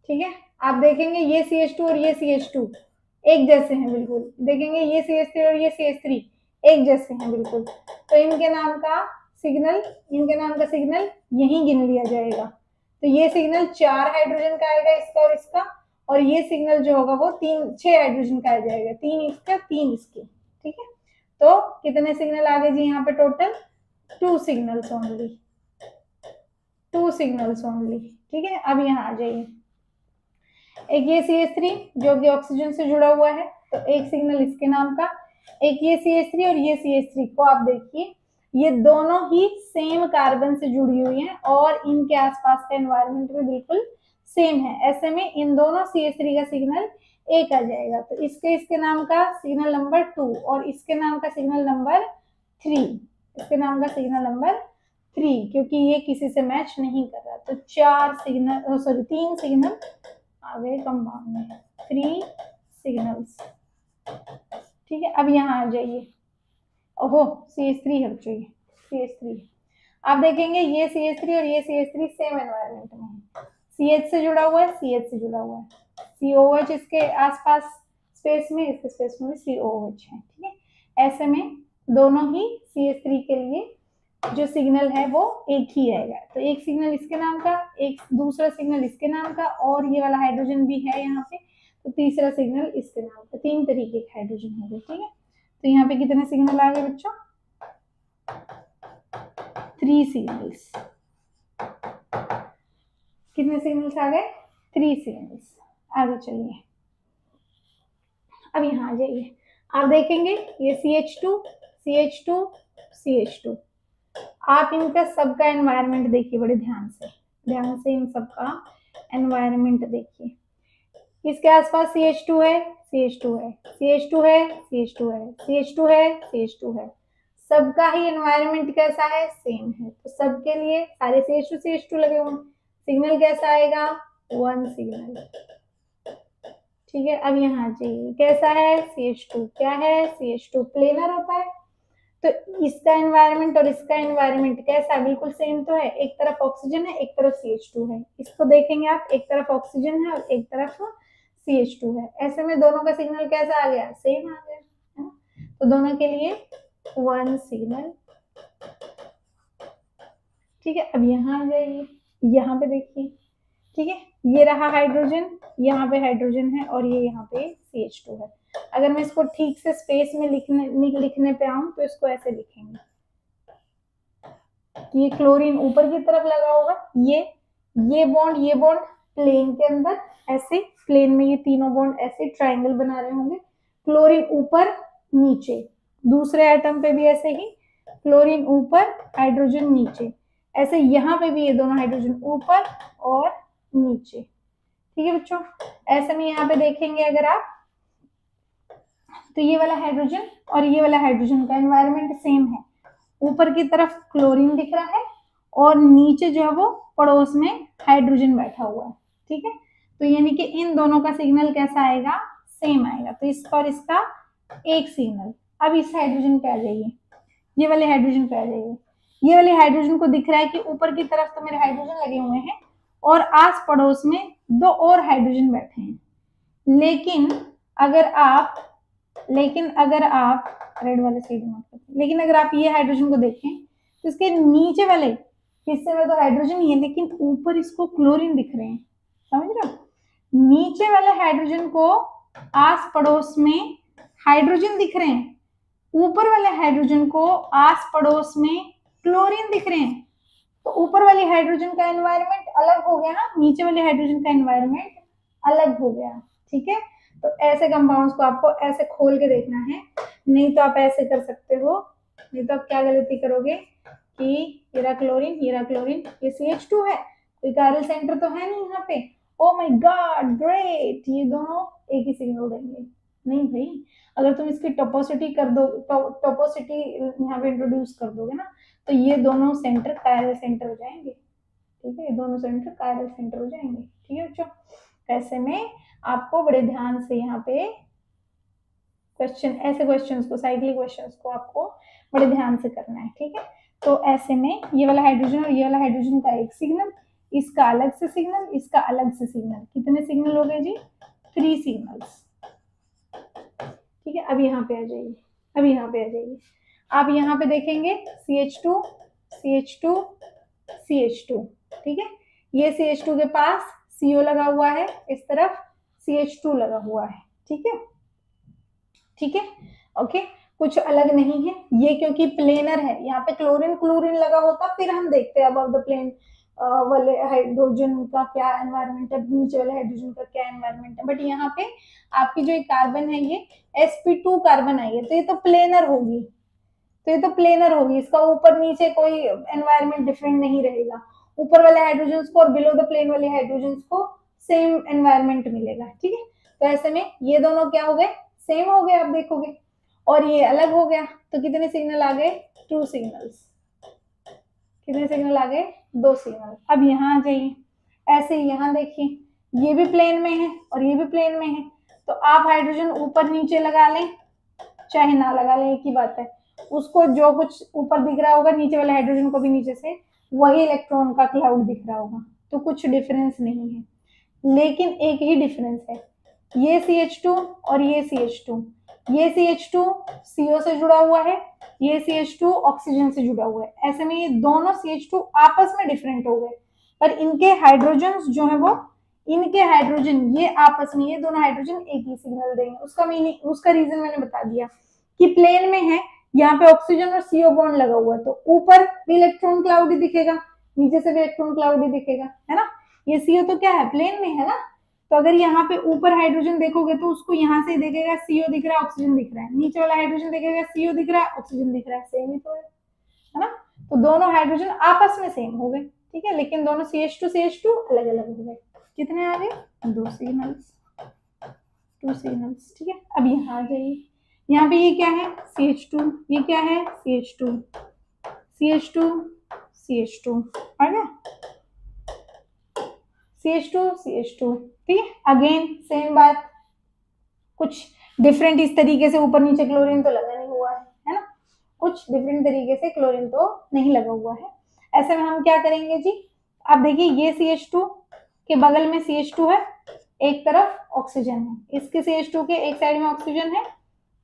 Speaker 1: ठीक है, आप देखेंगे ये CH2 और ये CH2 एक जैसे हैं बिल्कुल, देखेंगे ये CH3 और ये CH3 एक जैसे हैं बिल्कुल, तो इनके नाम का सिग्नल यहीं गिन लिया जाएगा। तो ये सिग्नल 4 हाइड्रोजन का आएगा, इसका और इसका, और ये सिग्नल जो होगा वो 6 हाइड्रोजन का आ जाएगा, 3 इसका 3 इसके। ठीक है, तो कितने सिग्नल आ गए जी यहाँ पे? Total 2 signals only, 2 signals only. ठीक है, अब यहाँ आ जाइए, एक ये CH3 जो कि ऑक्सीजन से जुड़ा हुआ है, तो एक सिग्नल इसके नाम का, एक ये CH3 और ये CH3 को आप देखिए, ये दोनों ही सेम कार्बन से जुड़ी हुई हैं और इनके आसपास का एनवायरनमेंट भी बिल्कुल सेम है। ऐसे में इन दोनों CH3 का सिग्नल एक आ जाएगा, तो इसके नाम का सिग्नल नंबर 2 और इसके नाम का सिग्नल नंबर 3, इसके नाम का सिग्नल नंबर 3, क्योंकि ये किसी से मैच नहीं कर रहा। तो 3 सिग्नल आ गए कंपाउंड में, 3 सिग्नल्स। ठीक है, अब यहाँ आ जाइए, ओहो CH3 है बच्चों, ये CH3 आप देखेंगे, ये CH3 और ये CH3 सेम एनवायरनमेंट में है, CH से जुड़ा हुआ है, CH से जुड़ा हुआ है, COH इसके आसपास स्पेस में, इसके स्पेस में भी COH है। ठीक है, ऐसे में दोनों ही CH3 के लिए जो सिग्नल है वो एक ही आएगा, तो एक सिग्नल इसके नाम का, एक दूसरा सिग्नल इसके नाम का, और ये वाला हाइड्रोजन भी है यहाँ पे, तो तीसरा सिग्नल इसके नाम का। 3 तरीके के हाइड्रोजन हो गए। ठीक है, तो यहाँ पे कितने सिग्नल आ गए बच्चों? 3 सिग्नल्स। कितने सिग्नल्स आ गए? 3 सिग्नल्स। आगे चलिए, अब यहाँ आ जाइए, आप देखेंगे ये CH2 CH2 CH2, आप इनका सबका एनवायरनमेंट देखिए बड़े ध्यान से इन सबका एनवायरनमेंट देखिए। इसके आसपास CH2 है, CH2 है, CH2 है, CH2 है, CH2 है, CH2 है, सबका ही एनवायरनमेंट कैसा है? सेम है, तो सबके लिए सारे CH2 लगे हुए, सिग्नल कैसा आएगा? 1 सिग्नल। ठीक है, अब यहाँ चाहिए कैसा है? CH2 क्या है? CH2 प्लेनर होता है, तो इसका एनवायरनमेंट और इसका एनवायरनमेंट कैसा? बिल्कुल सेम तो है, एक तरफ ऑक्सीजन है, एक तरफ CH2 है, इसको देखेंगे आप, एक तरफ ऑक्सीजन है और एक तरफ CH2 है, ऐसे में दोनों का सिग्नल कैसा आ गया? सेम आ गया, है ना? तो दोनों के लिए 1 सिग्नल। ठीक है, अब यहाँ आ जाइए, यहाँ पे देखिए, ठीक है, ये रहा हाइड्रोजन, यहाँ पे हाइड्रोजन है और ये यहाँ पे CH2 है। अगर मैं इसको ठीक से स्पेस में लिखने पे आऊं तो इसको ऐसे लिखेंगे, ये क्लोरीन ऊपर की तरफ लगा होगा, ये बॉन्ड प्लेन के अंदर ऐसे, प्लेन में ये तीनों बॉन्ड ऐसे ट्रायंगल बना रहे होंगे, क्लोरीन ऊपर नीचे, दूसरे एटम पे भी ऐसे ही क्लोरीन ऊपर हाइड्रोजन नीचे, ऐसे यहाँ पे भी ये दोनों हाइड्रोजन ऊपर और नीचे। ठीक है बच्चों, ऐसे में यहाँ पे देखेंगे अगर आप, तो ये वाला हाइड्रोजन और ये वाला हाइड्रोजन का एनवायरनमेंट सेम है, ऊपर की तरफ क्लोरीन दिख रहा है और नीचे जो है वो पड़ोस में हाइड्रोजन बैठा हुआ है। ठीक है, तो यानी कि इन दोनों का सिग्नल कैसा आएगा? सेम आएगा, तो इसका और इसका एक सिग्नल। अब इस हाइड्रोजन पे आ जाइए, ये वाले हाइड्रोजन पे आ जाइए, ये वाले हाइड्रोजन को दिख रहा है कि ऊपर की तरफ तो मेरे हाइड्रोजन लगे हुए हैं और आस पड़ोस में 2 और हाइड्रोजन बैठे हैं, लेकिन अगर आप रेड वाले साइड में, लेकिन अगर आप ये हाइड्रोजन को देखें तो इसके नीचे वाले हिस्से में तो हाइड्रोजन ही है, लेकिन ऊपर इसको क्लोरीन दिख रहे हैं, समझ रहे हो? नीचे वाले हाइड्रोजन को आस पड़ोस में हाइड्रोजन दिख रहे हैं, ऊपर वाले हाइड्रोजन को आस पड़ोस में क्लोरीन दिख रहे हैं, तो ऊपर वाले हाइड्रोजन का एनवायरनमेंट अलग हो गया ना, नीचे वाले हाइड्रोजन का एनवायरनमेंट अलग हो गया, ठीक है। तो ऐसे कंपाउंड्स को आपको ऐसे खोल के देखना है, नहीं तो आप ऐसे कर सकते हो, नहीं तो आप क्या गलती करोगे कि ये रहा क्लोरीन, ये रहा क्लोरीन, ये CH2 है, कोई कायरल सेंटर तो है नहीं यहाँ पे, ओ माय गॉड ग्रेट, ये दोनों एक ही सिग्नल देंगे। नहीं भाई, अगर तुम इसकी टोपोसिटी कर दो, टोपोसिटी यहाँ पे इंट्रोड्यूस कर दोगे ना, तो ये दोनों सेंटर कायरल सेंटर हो जाएंगे, ठीक है, ये दोनों सेंटर कायरल सेंटर हो जाएंगे, ठीक है बच्चों। ऐसे में आपको बड़े ध्यान से यहाँ पे क्वेश्चन, ऐसे क्वेश्चंस को, साइक्लिक क्वेश्चंस को आपको बड़े ध्यान से करना है, ठीक है। तो ऐसे में ये वाला हाइड्रोजन और ये वाला हाइड्रोजन का एक सिग्नल, इसका अलग से सिग्नल, इसका अलग से सिग्नल, कितने सिग्नल हो गए जी? 3 सिग्नल्स, ठीक है। अब यहाँ पे आ जाइए, अब यहाँ पे आ जाइए, आप यहाँ पे देखेंगे CH2 CH2 CH2, ठीक है। ये CH2 के पास CO लगा हुआ है, इस तरफ CH2 लगा हुआ है, ठीक है, ठीक है, ओके। कुछ अलग नहीं है ये, क्योंकि प्लेनर है, यहाँ पे क्लोरीन क्लोरीन लगा होता फिर हम देखते हैं अबव द प्लेन वाले हाइड्रोजन का क्या एनवायरमेंट है, नीचे वाले हाइड्रोजन का क्या एनवायरमेंट है, बट यहाँ पे आपकी जो एक कार्बन है ये sp2 कार्बन आई है, तो ये तो प्लेनर होगी, तो ये तो प्लेनर होगी, इसका ऊपर नीचे कोई एनवायरमेंट डिफरेंट नहीं रहेगा, ऊपर वाले हाइड्रोजन को और बिलो द प्लेन वाले हाइड्रोजन को सेम एनवायरमेंट मिलेगा, ठीक है। तो ऐसे में ये दोनों क्या हो गए? सेम हो गए, आप देखोगे, और ये अलग हो गया, तो कितने सिग्नल आ गए? 2 सिग्नल्स, कितने सिग्नल आ गए? 2 सिग्नल। अब यहाँ आ जाइए, ऐसे ही यहाँ देखिए, ये भी प्लेन में है और ये भी प्लेन में है, तो आप हाइड्रोजन ऊपर नीचे लगा लें चाहे ना लगा लें, एक ही बात है, उसको जो कुछ ऊपर दिख रहा होगा नीचे वाले हाइड्रोजन को भी नीचे से वही इलेक्ट्रॉन का क्लाउड दिख रहा होगा, तो कुछ डिफरेंस नहीं है, लेकिन एक ही डिफरेंस है, ये CH2 और ये CH2, ये CH2 CO से जुड़ा हुआ है, ये CH2 ऑक्सीजन से जुड़ा हुआ है, ऐसे में ये दोनों CH2 आपस में डिफरेंट हो गए, पर इनके हाइड्रोजन जो है वो, इनके हाइड्रोजन ये आपस में, ये दोनों हाइड्रोजन एक ही सिग्नल देंगे। उसका मीनिंग, उसका रीजन मैंने बता दिया कि प्लेन में है, यहाँ पे ऑक्सीजन और CO बॉन्ड लगा हुआ है, तो ऊपर भी इलेक्ट्रॉन क्लाउड ही दिखेगा, नीचे से भी इलेक्ट्रॉन क्लाउड ही दिखेगा, है ना। ये CO तो क्या है? प्लेन में है ना, तो अगर यहाँ पे ऊपर हाइड्रोजन देखोगे तो उसको यहाँ से देखेगा CO दिख रहा है, ऑक्सीजन दिख रहा है, नीचे वाला हाइड्रोजन देखेगा CO दिख रहा है, ऑक्सीजन दिख रहा है, सेम ही तो है ना। तो दोनों हाइड्रोजन आपस में सेम हो गए, ठीक है, लेकिन दोनों CH2 अलग अलग हो गए। कितने आ गए? 2 सिग्नल्स, 2 सिग्नल्स, ठीक है। अब यहाँ आ जाइए, यहाँ पे ये क्या है? CH2, ये क्या है? CH2 CH2 CH2, आ गया CH2, ठीक है। अगेन सेम बात, कुछ डिफरेंट इस तरीके से ऊपर नीचे क्लोरीन तो लगा नहीं हुआ है ना, कुछ डिफरेंट तरीके से क्लोरीन तो नहीं लगा हुआ है। ऐसे में हम क्या करेंगे जी? अब देखिए, ये CH2 के बगल में CH2 है, एक तरफ ऑक्सीजन है, इसके CH2 के एक साइड में ऑक्सीजन है,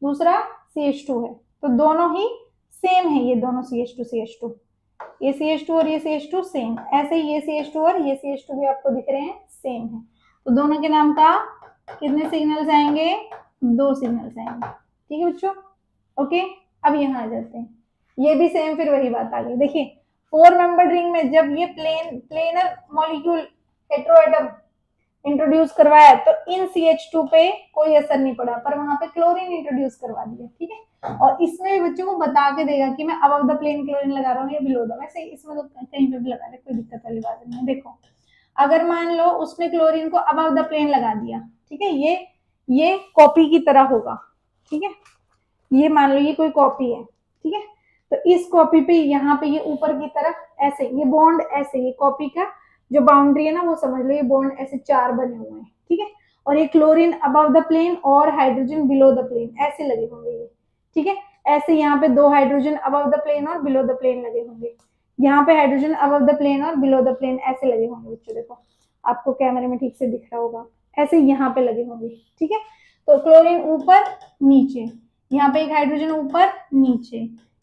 Speaker 1: दूसरा CH2 है, तो दोनों ही सेम है, ये दोनों CH2 ये CH2 और ये CH2 सेम, ऐसे ही ये CH2 और ये CH2 भी आपको दिख रहे हैं सेम है, तो दोनों के नाम का कितने सिग्नल्स आएंगे? 2 सिग्नल्स आएंगे, ठीक है बच्चों, ओके। अब यहाँ आ जाते हैं, ये भी सेम, फिर वही बात आ गई। देखिए 4 मेंबर रिंग में जब ये प्लेनर मॉलिक्यूल हेटेरोएटम इंट्रोड्यूस करवाया तो इन CH2 पे कोई असर नहीं पड़ा, पर वहां पे क्लोरीन इंट्रोड्यूस करवा दिया, ठीक है। और इसमें भी बच्चों को बता के देगा कि मैं अबव द प्लेन क्लोरीन लगा रहा हूँ या बिलो द, वैसे इसमें तो कहीं पे भी लगा रहे, कोई दिक्कत वाली बात नहीं है। देखो, अगर मान लो उसने क्लोरीन को अबव द प्लेन लगा दिया, ठीक है, ये कॉपी की तरह होगा, ठीक है, ये मान लो ये कोई कॉपी है, ठीक है, तो इस कॉपी पे यहाँ पे ये ऊपर की तरफ ऐसे, ये बॉन्ड ऐसे, ये कॉपी का जो बाउंड्री है ना वो समझ लो, ये बॉन्ड ऐसे 4 बने हुए हैं, ठीक है, और ये क्लोरीन अबव द प्लेन और हाइड्रोजन बिलो द प्लेन ऐसे लगे होंगे ये, ठीक है। ऐसे यहाँ पे 2 हाइड्रोजन अबव द प्लेन और बिलो द प्लेन लगे होंगे, यहाँ पे हाइड्रोजन अबव द प्लेन और बिलो द प्लेन ऐसे लगे होंगे बच्चों, देखो आपको कैमरे में ठीक से दिख रहा होगा, ऐसे यहाँ पे लगे होंगे, ठीक है। तो क्लोरीन ऊपर नीचे, यहाँ पे एक हाइड्रोजन ऊपर नीचे,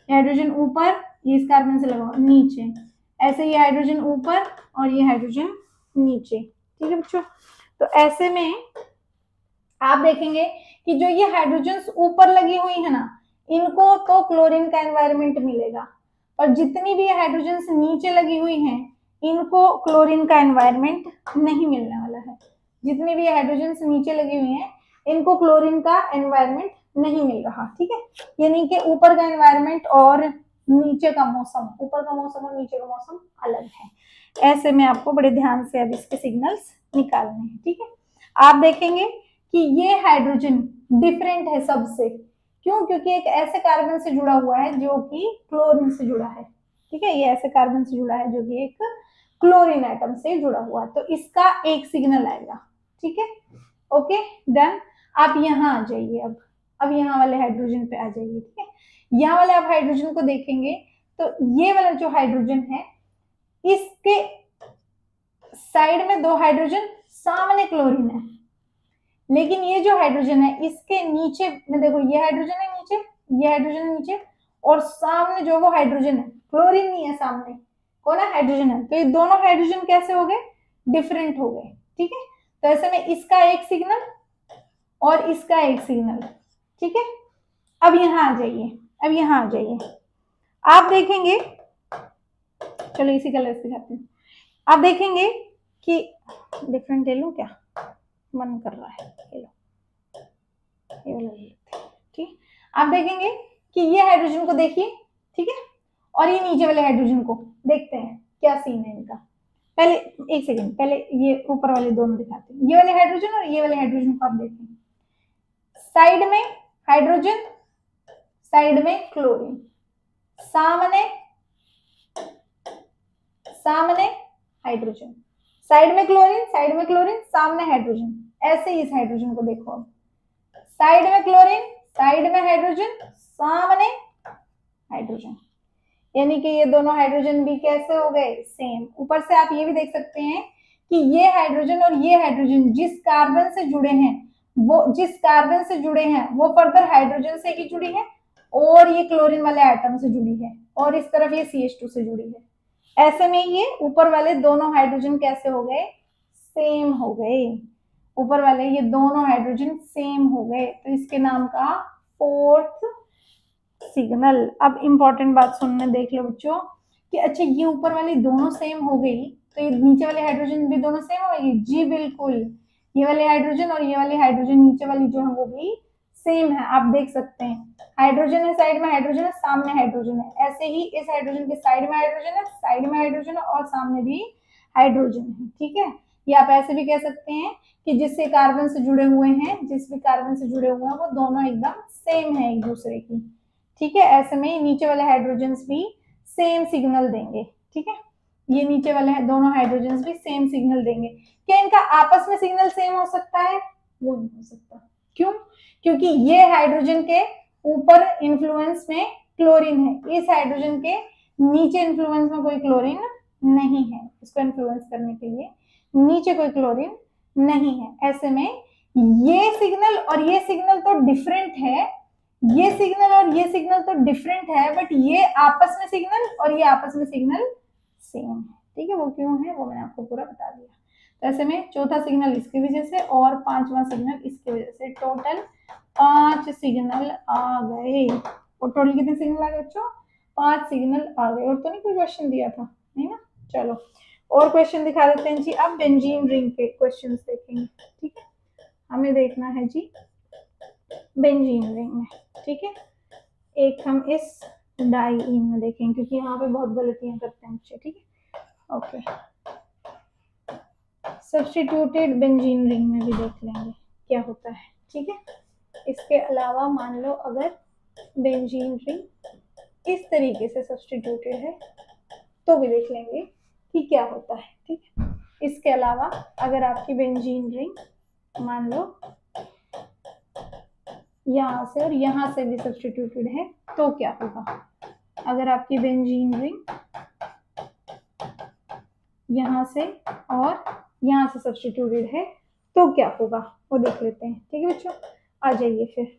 Speaker 1: हाइड्रोजन ऊपर, ये इस कार्बन से लगा नीचे, ऐसे ये हाइड्रोजन ऊपर और ये हाइड्रोजन नीचे, ठीक है बच्चों। तो ऐसे में आप देखेंगे कि जो ये हाइड्रोजन ऊपर लगी हुई है ना, इनको तो क्लोरीन का एनवायरमेंट मिलेगा, और जितनी भी हाइड्रोजन नीचे लगी हुई हैं इनको क्लोरीन का एनवायरमेंट नहीं मिलने वाला है, जितनी भी हाइड्रोजन नीचे लगी हुई हैं इनको क्लोरीन का एनवायरमेंट नहीं मिल रहा, ठीक है। यानी कि ऊपर का एनवायरमेंट और नीचे का मौसम, ऊपर का मौसम और नीचे का मौसम अलग है। ऐसे में आपको बड़े ध्यान से अब इसके सिग्नल्स निकालने हैं, ठीक है। आप देखेंगे कि ये हाइड्रोजन डिफरेंट है सबसे, क्यों? क्योंकि एक ऐसे कार्बन से जुड़ा हुआ है जो कि क्लोरीन से जुड़ा है, ठीक है। ये ऐसे कार्बन से जुड़ा है जो कि एक क्लोरीन एटम से जुड़ा हुआ है, तो इसका एक सिग्नल आएगा, ठीक है। Okay done. आप यहाँ आ जाइए, अब यहाँ वाले हाइड्रोजन पे आ जाइए, ठीक है। यहाँ वाले आप हाइड्रोजन को देखेंगे तो ये वाला जो हाइड्रोजन है इसके साइड में 2 हाइड्रोजन, सामने क्लोरीन है। लेकिन ये जो हाइड्रोजन है इसके नीचे में देखो, ये हाइड्रोजन है नीचे, ये हाइड्रोजन है नीचे, और सामने जो वो हाइड्रोजन है, क्लोरीन नहीं है सामने, कौन है? हाइड्रोजन है। तो ये दोनों हाइड्रोजन कैसे हो गए? डिफरेंट हो गए, ठीक है। तो ऐसे में इसका एक सिग्नल और इसका एक सिग्नल, ठीक है। अब यहाँ आ जाइए, अब यहाँ आ जाइए, आप देखेंगे, चलो इसी कलर से दिखाते हैं। आप देखेंगे कि डिफरेंट ले लूं क्या? मन कर रहा है, ये लो, ये वाला ले लेते हैं, ठीक। आप देखेंगे कि ये हाइड्रोजन को देखिए, ठीक है, और ये नीचे वाले हाइड्रोजन को देखते हैं क्या सीन है इनका। पहले एक सेकंड, पहले ये ऊपर वाले दोनों दिखाते हैं, ये वाले हाइड्रोजन और ये वाले हाइड्रोजन को आप देखें, साइड में हाइड्रोजन, साइड में क्लोरीन, सामने सामने हाइड्रोजन, साइड में क्लोरीन, साइड में क्लोरीन, सामने हाइड्रोजन। ऐसे ही इस हाइड्रोजन को देखो, अब साइड में क्लोरीन, साइड में हाइड्रोजन, सामने हाइड्रोजन, यानी कि ये दोनों हाइड्रोजन भी कैसे हो गए? सेम। ऊपर से आप ये भी देख सकते हैं कि ये हाइड्रोजन और ये हाइड्रोजन जिस कार्बन से जुड़े हैं, वो जिस कार्बन से जुड़े हैं वो फर्दर हाइड्रोजन से ही जुड़ी है, और ये क्लोरीन वाले एटम से जुड़ी है, और इस तरफ ये CH2 से जुड़ी है। ऐसे में ये ऊपर वाले दोनों हाइड्रोजन कैसे हो गए? सेम हो गए। ऊपर वाले ये दोनों हाइड्रोजन सेम हो गए, तो इसके नाम का फोर्थ सिग्नल। अब इंपॉर्टेंट बात सुनने देख लो बच्चों कि अच्छा ये ऊपर वाली दोनों सेम हो गई तो ये नीचे वाले हाइड्रोजन भी दोनों सेम हो गई? जी बिल्कुल, ये वाले हाइड्रोजन और ये वाले हाइड्रोजन नीचे वाली जो है वो भी सेम है। आप देख सकते हैं हाइड्रोजन है, साइड में हाइड्रोजन है, सामने हाइड्रोजन है। ऐसे ही इस हाइड्रोजन के साइड में हाइड्रोजन है, साइड में हाइड्रोजन है, और सामने भी हाइड्रोजन है, ठीक है। या आप ऐसे भी कह सकते हैं कि जिससे कार्बन से जुड़े हुए हैं, जिस भी कार्बन से जुड़े हुए हैं वो दोनों एकदम सेम है एक दूसरे की, ठीक है। ऐसे में नीचे वाले हाइड्रोजन्स भी सेम सिग्नल देंगे, ठीक है। ये नीचे वाले दोनों हाइड्रोजन्स भी सेम सिग्नल देंगे। क्या इनका आपस में सिग्नल सेम हो सकता है? वो नहीं हो सकता। क्यों? क्योंकि ये हाइड्रोजन के ऊपर इन्फ्लुएंस में क्लोरीन है, इस हाइड्रोजन के नीचे इन्फ्लुएंस में कोई क्लोरीन नहीं है, इसको इन्फ्लुएंस करने के लिए नीचे कोई क्लोरीन नहीं है। ऐसे में ये सिग्नल और ये सिग्नल तो डिफरेंट है, ये सिग्नल और ये सिग्नल तो डिफरेंट है, बट ये आपस में सिग्नल और ये आपस में सिग्नल सेम है, ठीक है। वो क्यों है वो मैंने आपको पूरा बता दिया। तो ऐसे में चौथा सिग्नल इसकी वजह से और पांचवा सिग्नल इसकी वजह से, टोटल 5 सिग्नल आ गए। और टोटल कितने सिग्नल आ गए बच्चों? 5 सिग्नल आ गए। और तो नहीं कोई क्वेश्चन दिया था, नहीं ना? चलो और क्वेश्चन दिखा देते हैं जी। अब बेंजीन रिंग के क्वेश्चन देखेंगे, ठीक है। हमें देखना है जी बेंजीन रिंग में, ठीक है। एक हम इस डाइईन में देखेंगे क्योंकि यहाँ पे बहुत गलतियां करते हैं बच्चे, ठीक है। ओके, सब्स्टिट्यूटेड बेंजीन रिंग में भी देख लेंगे क्या होता है, ठीक है। इसके अलावा मान लो अगर बेंजीन रिंग इस तरीके से सब्स्टिट्यूटेड है तो भी देख लेंगे कि क्या होता है, ठीक है। इसके अलावा अगर आपकी बेंजीन रिंग मान लो यहाँ से और यहाँ से भी सब्स्टिट्यूटेड है तो क्या होगा? अगर आपकी बेंजीन रिंग यहाँ से और यहाँ से सब्स्टिट्यूटेड है तो क्या होगा वो देख लेते हैं, ठीक है बच्चों। आ जाइए फिर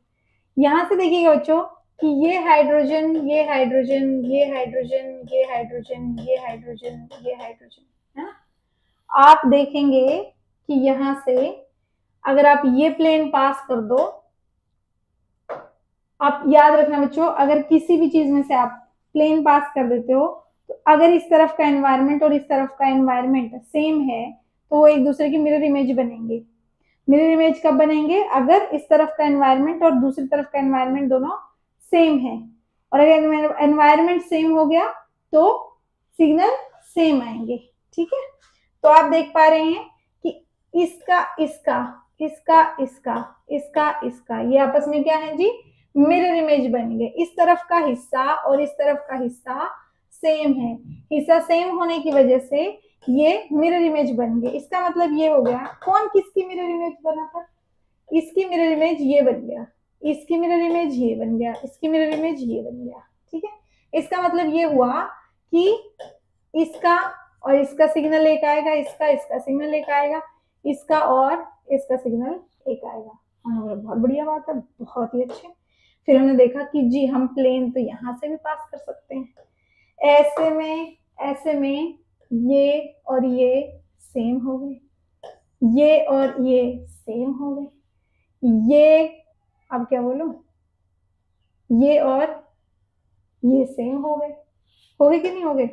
Speaker 1: यहाँ से देखिएगा बच्चों कि ये हाइड्रोजन, ये हाइड्रोजन, ये हाइड्रोजन, ये हाइड्रोजन, ये हाइड्रोजन, ये हाइड्रोजन, है ना। आप देखेंगे कि यहाँ से अगर आप ये प्लेन पास कर दो, आप याद रखना बच्चों, अगर किसी भी चीज में से आप प्लेन पास कर देते हो तो अगर इस तरफ का एनवायरनमेंट और इस तरफ का एनवायरनमेंट सेम है तो वो एक दूसरे की मिरर इमेज बनेंगे, मिरर इमेज कब बनेंगे? अगर इस तरफ का एनवायरनमेंट और दूसरी तरफ का एनवायरनमेंट दोनों सेम है, और अगर एनवायरनमेंट सेम हो गया तो सिग्नल सेम आएंगे। ठीक है, तो आप देख पा रहे हैं कि इसका इसका इसका इसका इसका इसका ये आपस में क्या है जी? मिरर इमेज बनेंगे। इस तरफ का हिस्सा और इस तरफ का हिस्सा सेम है, हिस्सा सेम होने की वजह से ये मिरर इमेज बन गए। इसका मतलब ये हो गया, कौन किसकी मिरर इमेज बना था? इसकी मिरर इमेज ये बन गया, इसकी मिरर इमेज ये बन गया, इसकी मिरर इमेज ये बन गया। ठीक है, इसका मतलब ये हुआ कि इसका और इसका सिग्नल एक आएगा, इसका इसका सिग्नल एक आएगा, इसका और इसका सिग्नल एक आएगा। हाँ, बहुत बढ़िया बात है, बहुत ही अच्छे। फिर हमने देखा कि जी हम प्लेन तो यहाँ से भी पास कर सकते हैं। ऐसे में ये और ये सेम हो गए, ये और ये सेम हो गए, ये अब क्या बोलूं, ये और ये सेम हो गए कि नहीं हो गए?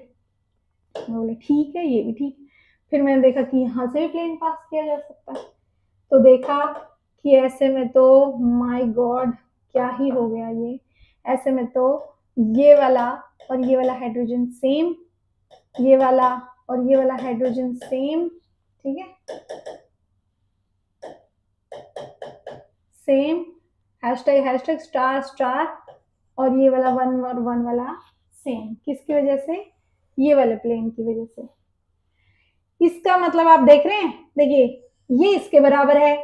Speaker 1: बोले ठीक है, ये भी ठीक। फिर मैंने देखा कि यहाँ से भी प्लेन पास किया जा सकता है, तो देखा कि ऐसे में तो माय गॉड क्या ही हो गया ये। ऐसे में तो ये वाला और ये वाला हाइड्रोजन सेम, ये वाला और ये वाला हाइड्रोजन सेम। ठीक है, same, hashtag hashtag star star, और ये वाला वन और वन वाला सेम। किसकी वजह से? ये वाले प्लेन की वजह से। इसका मतलब आप देख रहे हैं, देखिए ये इसके बराबर है,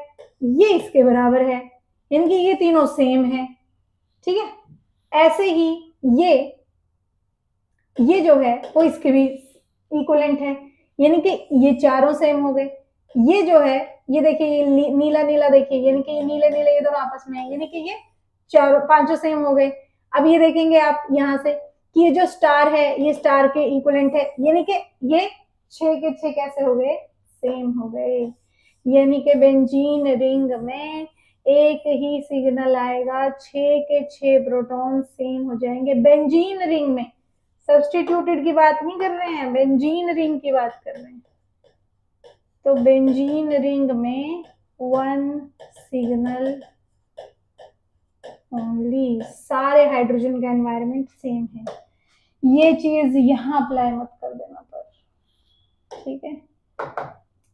Speaker 1: ये इसके बराबर है, यानी कि ये तीनों सेम है। ठीक है, ऐसे ही ये जो है वो इसके भी इक्वलेंट है, यानी कि ये चारों सेम हो गए। ये जो है, ये देखिए ये नीला नीला देखिए, यानी कि ये नीले नीले ये दोनों आपस में है, यानी कि ये चारों पांचों सेम हो गए। अब ये देखेंगे आप यहाँ से कि ये जो स्टार है ये स्टार के इक्वलेंट है, यानी कि ये 6 के 6 कैसे हो गए? सेम हो गए। यानी कि बेंजीन रिंग में एक ही सिग्नल आएगा, 6 के 6 प्रोटॉन सेम हो जाएंगे बेंजीन रिंग में। सब्स्टिट्यूटेड की बात नहीं कर रहे हैं, बेंजीन रिंग की बात कर रहे हैं। तो बेंजीन रिंग में 1 सिग्नल ओनली, सारे हाइड्रोजन का एनवायरनमेंट सेम है। ये चीज यहाँ अप्लाई मत कर देना पर। ठीक है,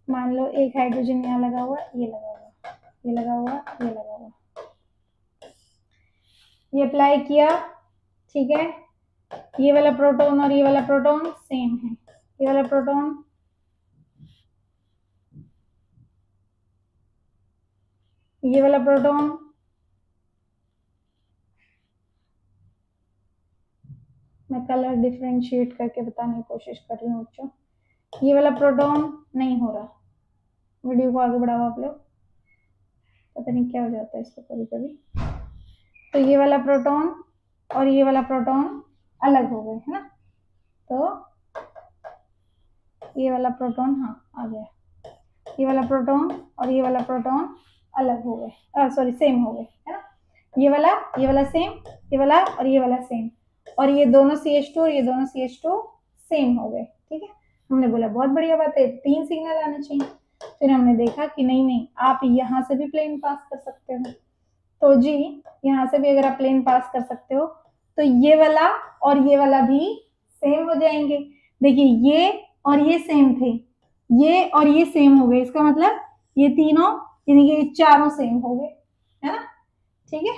Speaker 1: मान लो एक हाइड्रोजन यहाँ लगा हुआ, ये लगा हुआ, ये लगा हुआ, ये लगा हुआ, ये अप्लाई किया। ठीक है, ये वाला प्रोटॉन और ये वाला प्रोटॉन सेम है, ये वाला प्रोटॉन, ये वाला प्रोटॉन, मैं कलर डिफरेंशिएट करके बताने की कोशिश कर रही हूँ बच्चों। ये वाला प्रोटॉन नहीं हो रहा, वीडियो को आगे बढ़ाओ आप लोग, पता नहीं क्या हो जाता है इसको कभी कभी। तो ये वाला प्रोटॉन और ये वाला प्रोटॉन अलग हो गए है ना, तो ये वाला प्रोटॉन हाँ आ गया, ये वाला प्रोटॉन और ये वाला प्रोटॉन अलग हो गए, सॉरी सेम हो गए है ना। ये वाला सेम, ये वाला और ये वाला सेम, और ये दोनों CH2 और ये दोनों CH2 सेम हो गए। ठीक है, हमने बोला बहुत बढ़िया बात है, 3 सिग्नल आने चाहिए। फिर हमने देखा कि नहीं नहीं, आप यहाँ से भी प्लेन पास कर सकते हो। तो जी यहाँ से भी अगर आप प्लेन पास कर सकते हो तो ये वाला और ये वाला भी सेम हो जाएंगे। देखिए ये और ये सेम थे, ये और ये सेम हो गए, इसका मतलब ये तीनों यानी कि चारों सेम हो गए है ना। ठीक है,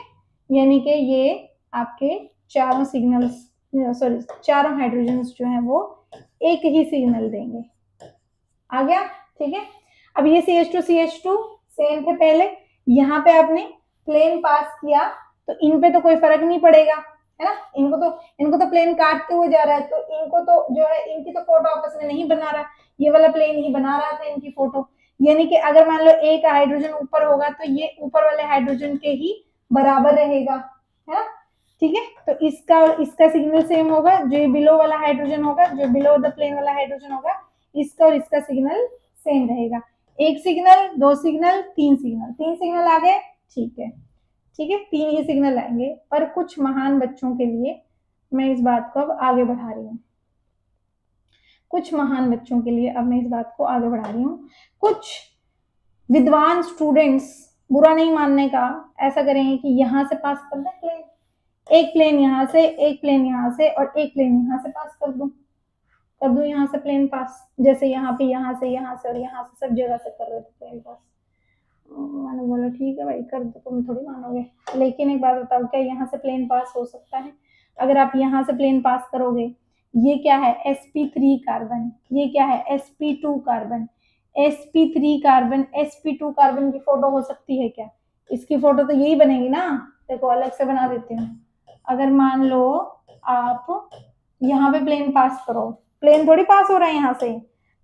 Speaker 1: यानी कि ये आपके चारों सिग्नल्स, सॉरी चारों हाइड्रोजन्स जो हैं वो एक ही सिग्नल देंगे। आ गया? ठीक है, अब ये CH2 सेम थे पहले, यहाँ पे आपने प्लेन पास किया तो इन पे तो कोई फर्क नहीं पड़ेगा है ना, इनको तो प्लेन काटते हुए जा रहा है, तो इनको तो जो है इनकी तो फोटो आपस में नहीं बना रहा, ये वाला प्लेन ही बना रहा था इनकी फोटो। यानी कि अगर मान लो एक हाइड्रोजन ऊपर होगा तो ये ऊपर वाले हाइड्रोजन के ही बराबर रहेगा है ना। ठीक है, तो इसका सिग्नल सेम होगा, जो बिलो वाला हाइड्रोजन होगा, जो बिलो द प्लेन वाला हाइड्रोजन होगा, इसका और इसका सिग्नल सेम रहेगा। एक सिग्नल, 2 सिग्नल, 3 सिग्नल, 3 सिग्नल आ गए। ठीक है, ठीक है, 3 ही सिग्नल आएंगे, पर कुछ महान बच्चों के लिए मैं इस बात को अब आगे बढ़ा रही हूँ, कुछ महान बच्चों के लिए अब मैं इस बात को आगे बढ़ा रही हूँ। कुछ विद्वान स्टूडेंट्स बुरा नहीं मानने का ऐसा करेंगे कि यहाँ से पास कर दें प्लेन, एक प्लेन यहाँ से, एक प्लेन यहाँ से और एक प्लेन यहाँ से पास कर दूं यहाँ से प्लेन पास, जैसे यहाँ पे यहाँ से और यहाँ से सब जगह से कर रहे थे प्लेन पास। मैंने बोला ठीक है भाई कर दो, तुम थोड़ी मानोगे। लेकिन एक बात बताओ, क्या यहाँ से प्लेन पास हो सकता है? अगर आप यहाँ से प्लेन पास करोगे, ये क्या है sp3 कार्बन, ये क्या है sp2 carbon, sp3 carbon sp2 carbon की फोटो हो सकती है क्या? इसकी फोटो तो यही बनेगी ना। देखो अलग से बना देती हूँ। अगर मान लो आप यहाँ पे प्लेन पास करो, प्लेन थोड़ी पास हो रहा है यहाँ से।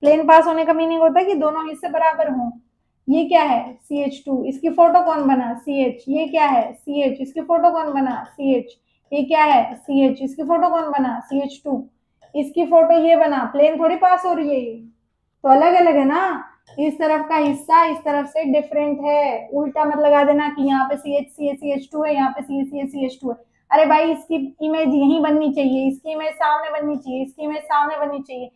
Speaker 1: प्लेन पास होने का मीनिंग होता है कि दोनों हिस्से बराबर हों। ये क्या है CH2, इसकी फोटो कौन बना CH, ये क्या है CH, इसकी फोटो कौन बना CH, ये क्या है CH, इसकी फोटो कौन बना CH2, इसकी फोटो ये बना। प्लेन थोड़ी पास हो रही है, ये तो अलग अलग है ना। इस तरफ का हिस्सा इस तरफ से डिफरेंट है। उल्टा मत लगा देना कि यहाँ पे CH है, यहाँ पे CH है। अरे भाई इसकी इमेज यहीं बननी चाहिए, इसकी इमेज सामने बननी चाहिए, इसकी इमेज सामने बननी चाहिए।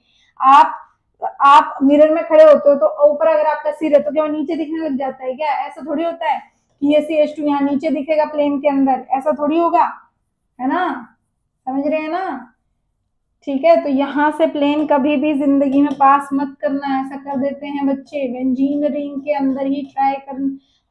Speaker 1: आप मिरर में खड़े होते हो तो ऊपर अगर आपका सिर है तो क्या वो नीचे दिखने लग जाता है क्या? ऐसा थोड़ी होता है कि ये CH2 यहाँ नीचे दिखेगा प्लेन के अंदर, ऐसा थोड़ी होगा, है ना? समझ रहे हैं ना? ठीक है, तो यहाँ से प्लेन कभी भी जिंदगी में पास मत करना, ऐसा कर देते हैं बच्चे। इंजीनियरिंग के अंदर ही ट्राई कर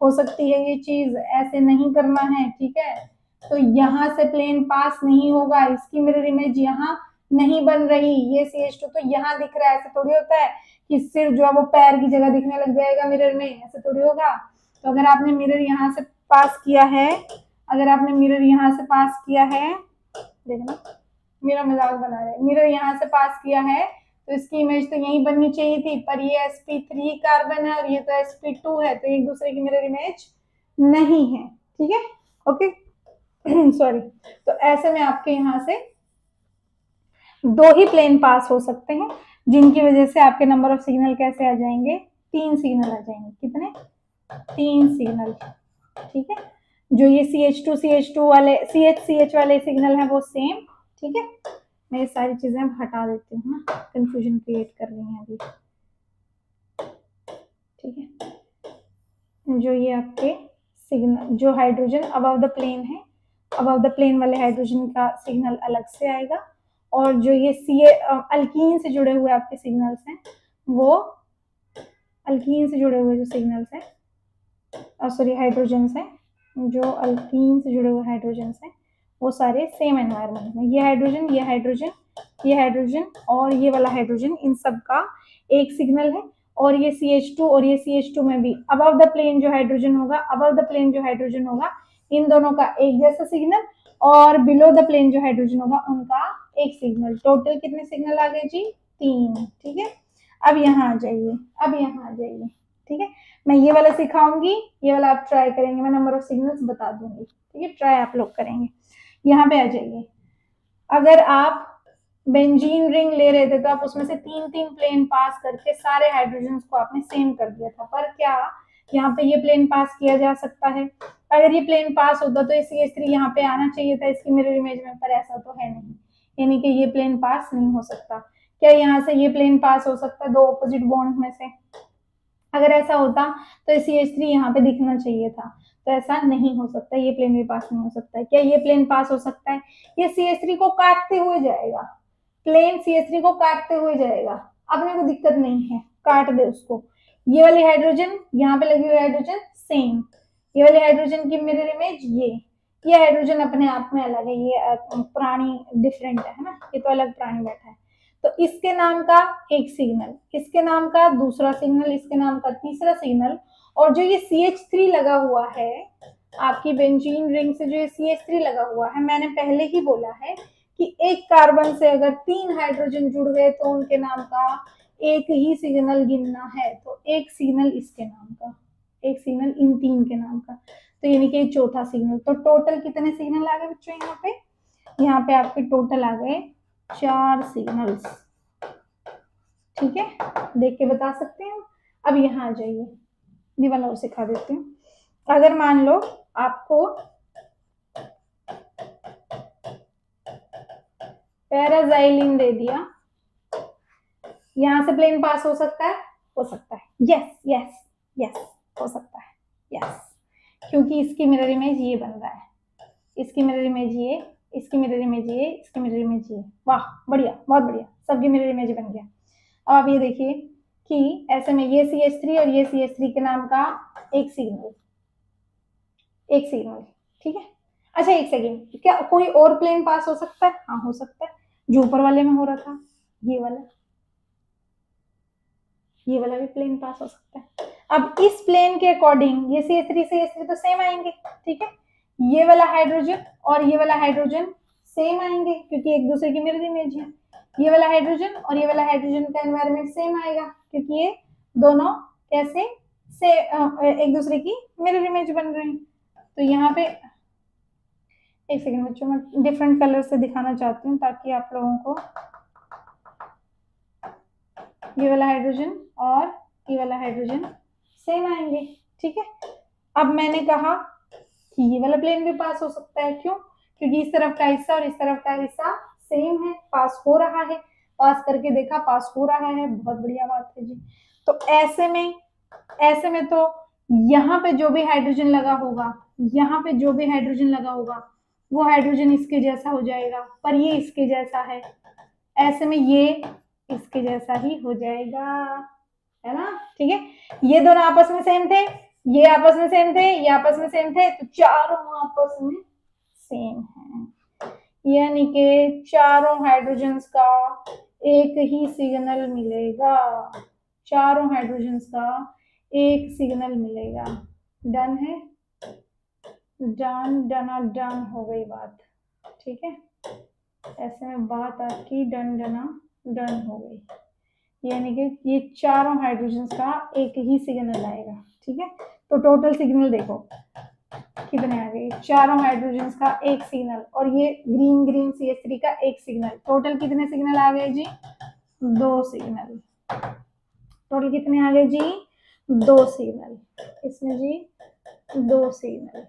Speaker 1: हो सकती है ये चीज, ऐसे नहीं करना है, ठीक है? तो यहाँ से प्लेन पास नहीं होगा, इसकी मिरर इमेज यहाँ नहीं बन रही। ये CH2 तो यहाँ दिख रहा है, ऐसा थोड़ी होता है कि सिर जो है वो पैर की जगह दिखने लग जाएगा मिरर में, ऐसा थोड़ी होगा। तो अगर आपने मिरर यहाँ से पास किया है, अगर आपने मिरर यहाँ से पास किया है, देखना मेरा मजाक बना रहे, मिरर यहाँ से पास किया है तो इसकी इमेज तो यही बननी चाहिए थी, पर ये sp3 कार्बन है और ये तो sp2 है, तो एक दूसरे की मिरर इमेज नहीं है, ठीक है? Okay sorry. तो ऐसे में आपके यहाँ से दो ही प्लेन पास हो सकते हैं, जिनकी वजह से आपके नंबर ऑफ सिग्नल कैसे आ जाएंगे? 3 सिग्नल आ जाएंगे। कितने? 3 सिग्नल, ठीक है? जो ये CH2 वाले CH वाले सिग्नल है वो सेम, ठीक है? मैं ये सारी चीजें हटा देती हूँ ना, कंफ्यूजन क्रिएट कर रही हैं अभी, ठीक है? जो ये आपके सिग्नल, जो हाइड्रोजन अबव द प्लेन है, अबव द प्लेन वाले हाइड्रोजन का सिग्नल अलग से आएगा, और जो ये अल्कीन से जुड़े हुए आपके सिग्नल्स हैं, वो अल्कीन से जुड़े हुए जो सिग्नल्स हैं, सॉरी हाइड्रोजन्स हैं, जो अल्कीन से जुड़े हुए हाइड्रोजन्स हैं वो सारे सेम एनवायरनमेंट में, ये हाइड्रोजन, ये हाइड्रोजन, ये हाइड्रोजन और ये वाला हाइड्रोजन, इन सब का एक सिग्नल है। और ये CH2 और ये CH2 में भी अबव द प्लेन जो हाइड्रोजन होगा, अबव द प्लेन जो हाइड्रोजन होगा, इन दोनों का एक जैसा सिग्नल, और बिलो द प्लेन जो हाइड्रोजन होगा उनका एक सिग्नल। टोटल कितने सिग्नल आ गए जी? 3, ठीक है? अब यहाँ आ जाइए, अब यहाँ आ जाइए, ठीक है? मैं ये वाला सिखाऊंगी, ये वाला आप ट्राई करेंगे, मैं नंबर ऑफ सिग्नल्स बता दूंगी, ठीक है? ट्राई आप लोग करेंगे। यहाँ पे आ जाइए। अगर आप बेंजीन रिंग ले रहे थे तो आप उसमें से 3 प्लेन पास करके सारे हाइड्रोजन को आपने सेम कर दिया था, पर क्या यहाँ पे ये प्लेन पास किया जा सकता है? अगर ये प्लेन पास होता तो CH3 यहाँ पे आना चाहिए था इसकी मिरर इमेज में, पर ऐसा तो है नहीं, यानी कि ये प्लेन पास नहीं हो सकता। क्या यहाँ से ये प्लेन पास हो सकता है दो ऑपोजिट बॉन्ड में से? अगर ऐसा होता तो CH3 यहाँ पे दिखना चाहिए था, तो ऐसा नहीं हो सकता, ये प्लेन भी पास नहीं हो सकता है। क्या ये प्लेन पास हो सकता है? ये CH3 को काटते हुए जाएगा, प्लेन CH3 को काटते हुए जाएगा, अपने को दिक्कत नहीं है, काट दे उसको। ये वाली हाइड्रोजन, यहाँ पे लगी हुई हाइड्रोजन सेम, ये वाली हाइड्रोजन की मिरर इमेज ये हाइड्रोजन अपने आप में अलग है, ये प्राणी डिफरेंट है ना, ये तो अलग प्राणी बैठा है। तो इसके नाम का एक सिग्नल, इसके नाम का दूसरा सिग्नल, इसके नाम का तीसरा सिग्नल, और जो ये CH3 लगा हुआ है आपकी बेंजीन रिंग से, जो ये CH3 लगा हुआ है, मैंने पहले ही बोला है कि एक कार्बन से अगर 3 हाइड्रोजन जुड़ गए तो उनके नाम का एक ही सिग्नल गिनना है, तो एक सिग्नल इसके नाम का, एक सिग्नल इन 3 के नाम का, तो यानी कि चौथा सिग्नल। तो टोटल कितने सिग्नल आ गए बच्चों यहाँ पे? यहाँ पे आपके टोटल आ गए 4 सिग्नल्स, ठीक है? देख के बता सकते हैं। अब यहाँ आ जाइए, ये वाला और सिखा देती हूँ। अगर मान लो आपको पैराजाइलिन दे दिया, यहाँ से प्लेन पास हो सकता है? हो सकता है, यस यस यस, हो सकता है, यस, क्योंकि इसकी मिरर इमेज ये बन रहा है, इसकी मिरर इमेज ये, इसकी मिरर इमेज ये, इसकी मिरर इमेज ये। वाह बढ़िया, बहुत बढ़िया, सबकी मिरर इमेज बन गया। अब आप ये देखिए कि ऐसे में ये CH3 और ये CH3 के नाम का एक सिग्नल, ठीक है। अच्छा एक सेकेंड, क्या कोई और प्लेन पास हो सकता है? हाँ हो सकता है, जो ऊपर वाले में हो रहा था, ये वाला भी प्लेन पास हो सकता है। अब इस प्लेन के अकॉर्डिंग ये CH3 तो सेम आएंगे, ठीक है। ये वाला हाइड्रोजन और ये वाला हाइड्रोजन सेम आएंगे क्योंकि एक दूसरे की मिरर इमेज है। ये वाला हाइड्रोजन और ये वाला हाइड्रोजन का एनवायरनमेंट सेम आएगा क्योंकि ये दोनों कैसे से एक दूसरे की मिरर इमेज बन रहे हैं। तो यहाँ पे एक सेकेंड बच्चों, मैं डिफरेंट कलर से दिखाना चाहती हूँ ताकि आप लोगों को ये वाला हाइड्रोजन और ये वाला हाइड्रोजन सेम आएंगे, ठीक है। अब मैंने कहा कि ये वाला प्लेन भी पास हो सकता है, क्यों? क्योंकि इस तरफ का हिस्सा और इस तरफ का हिस्सा सेम है, पास हो रहा है, पास करके देखा पास हो रहा है, बहुत बढ़िया बात है जी। तो ऐसे में तो यहाँ पे जो भी हाइड्रोजन लगा होगा, यहाँ पे जो भी हाइड्रोजन लगा होगा वो हाइड्रोजन इसके जैसा हो जाएगा, पर ये इसके जैसा है, ऐसे में ये इसके जैसा ही हो जाएगा, है ना, ठीक है। ये दोनों आपस में सेम थे, ये आपस में सेम थे, ये आपस में सेम थे, तो चारों आपस में सेम है, यानी कि चारों हाइड्रोजन्स का एक ही सिग्नल मिलेगा, चारों हाइड्रोजन्स का एक सिग्नल मिलेगा। डन है, डन डना डन हो गई बात, ठीक है। ऐसे में बात आपकी डन डना डन हो गई, यानी कि ये चारों हाइड्रोजन्स का एक ही सिग्नल आएगा, ठीक है। तो टोटल सिग्नल देखो कितने आ गए, चारों हाइड्रोजन्स का एक सिग्नल और ये ग्रीन ग्रीन CH3 का एक सिग्नल, टोटल कितने सिग्नल आ गए जी? 2 सिग्नल। टोटल कितने आ गए जी? 2 सिग्नल। इसमें जी 2 सिग्नल,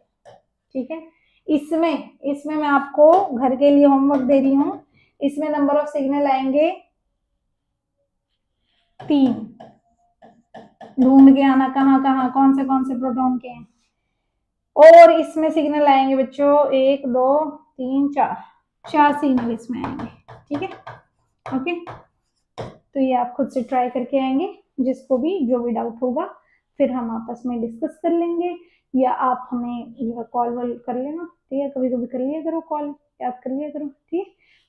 Speaker 1: ठीक है। इसमें मैं आपको घर के लिए होमवर्क दे रही हूँ, इसमें नंबर ऑफ सिग्नल आएंगे 3, ढूंढ के आना कहाँ कहाँ कौन से प्रोटॉन के हैं। और इसमें सिग्नल आएंगे बच्चों 1 2 3 4 सिग्नल इसमें आएंगे, ठीक है। ओके, तो ये आप खुद से ट्राई करके आएंगे, जिसको भी जो भी डाउट होगा फिर हम आपस में डिस्कस कर लेंगे, या आप हमें जो है कॉल वॉल कर लेना, ठीक है, कभी कभी कर लिया करो कॉल, याद कर लिया करो, ठीक है।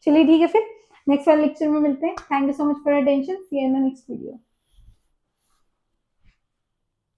Speaker 1: चलिए ठीक है, फिर नेक्स्ट वाले लेक्चर में मिलते हैं। Thank you so much for attention, see you in the next video.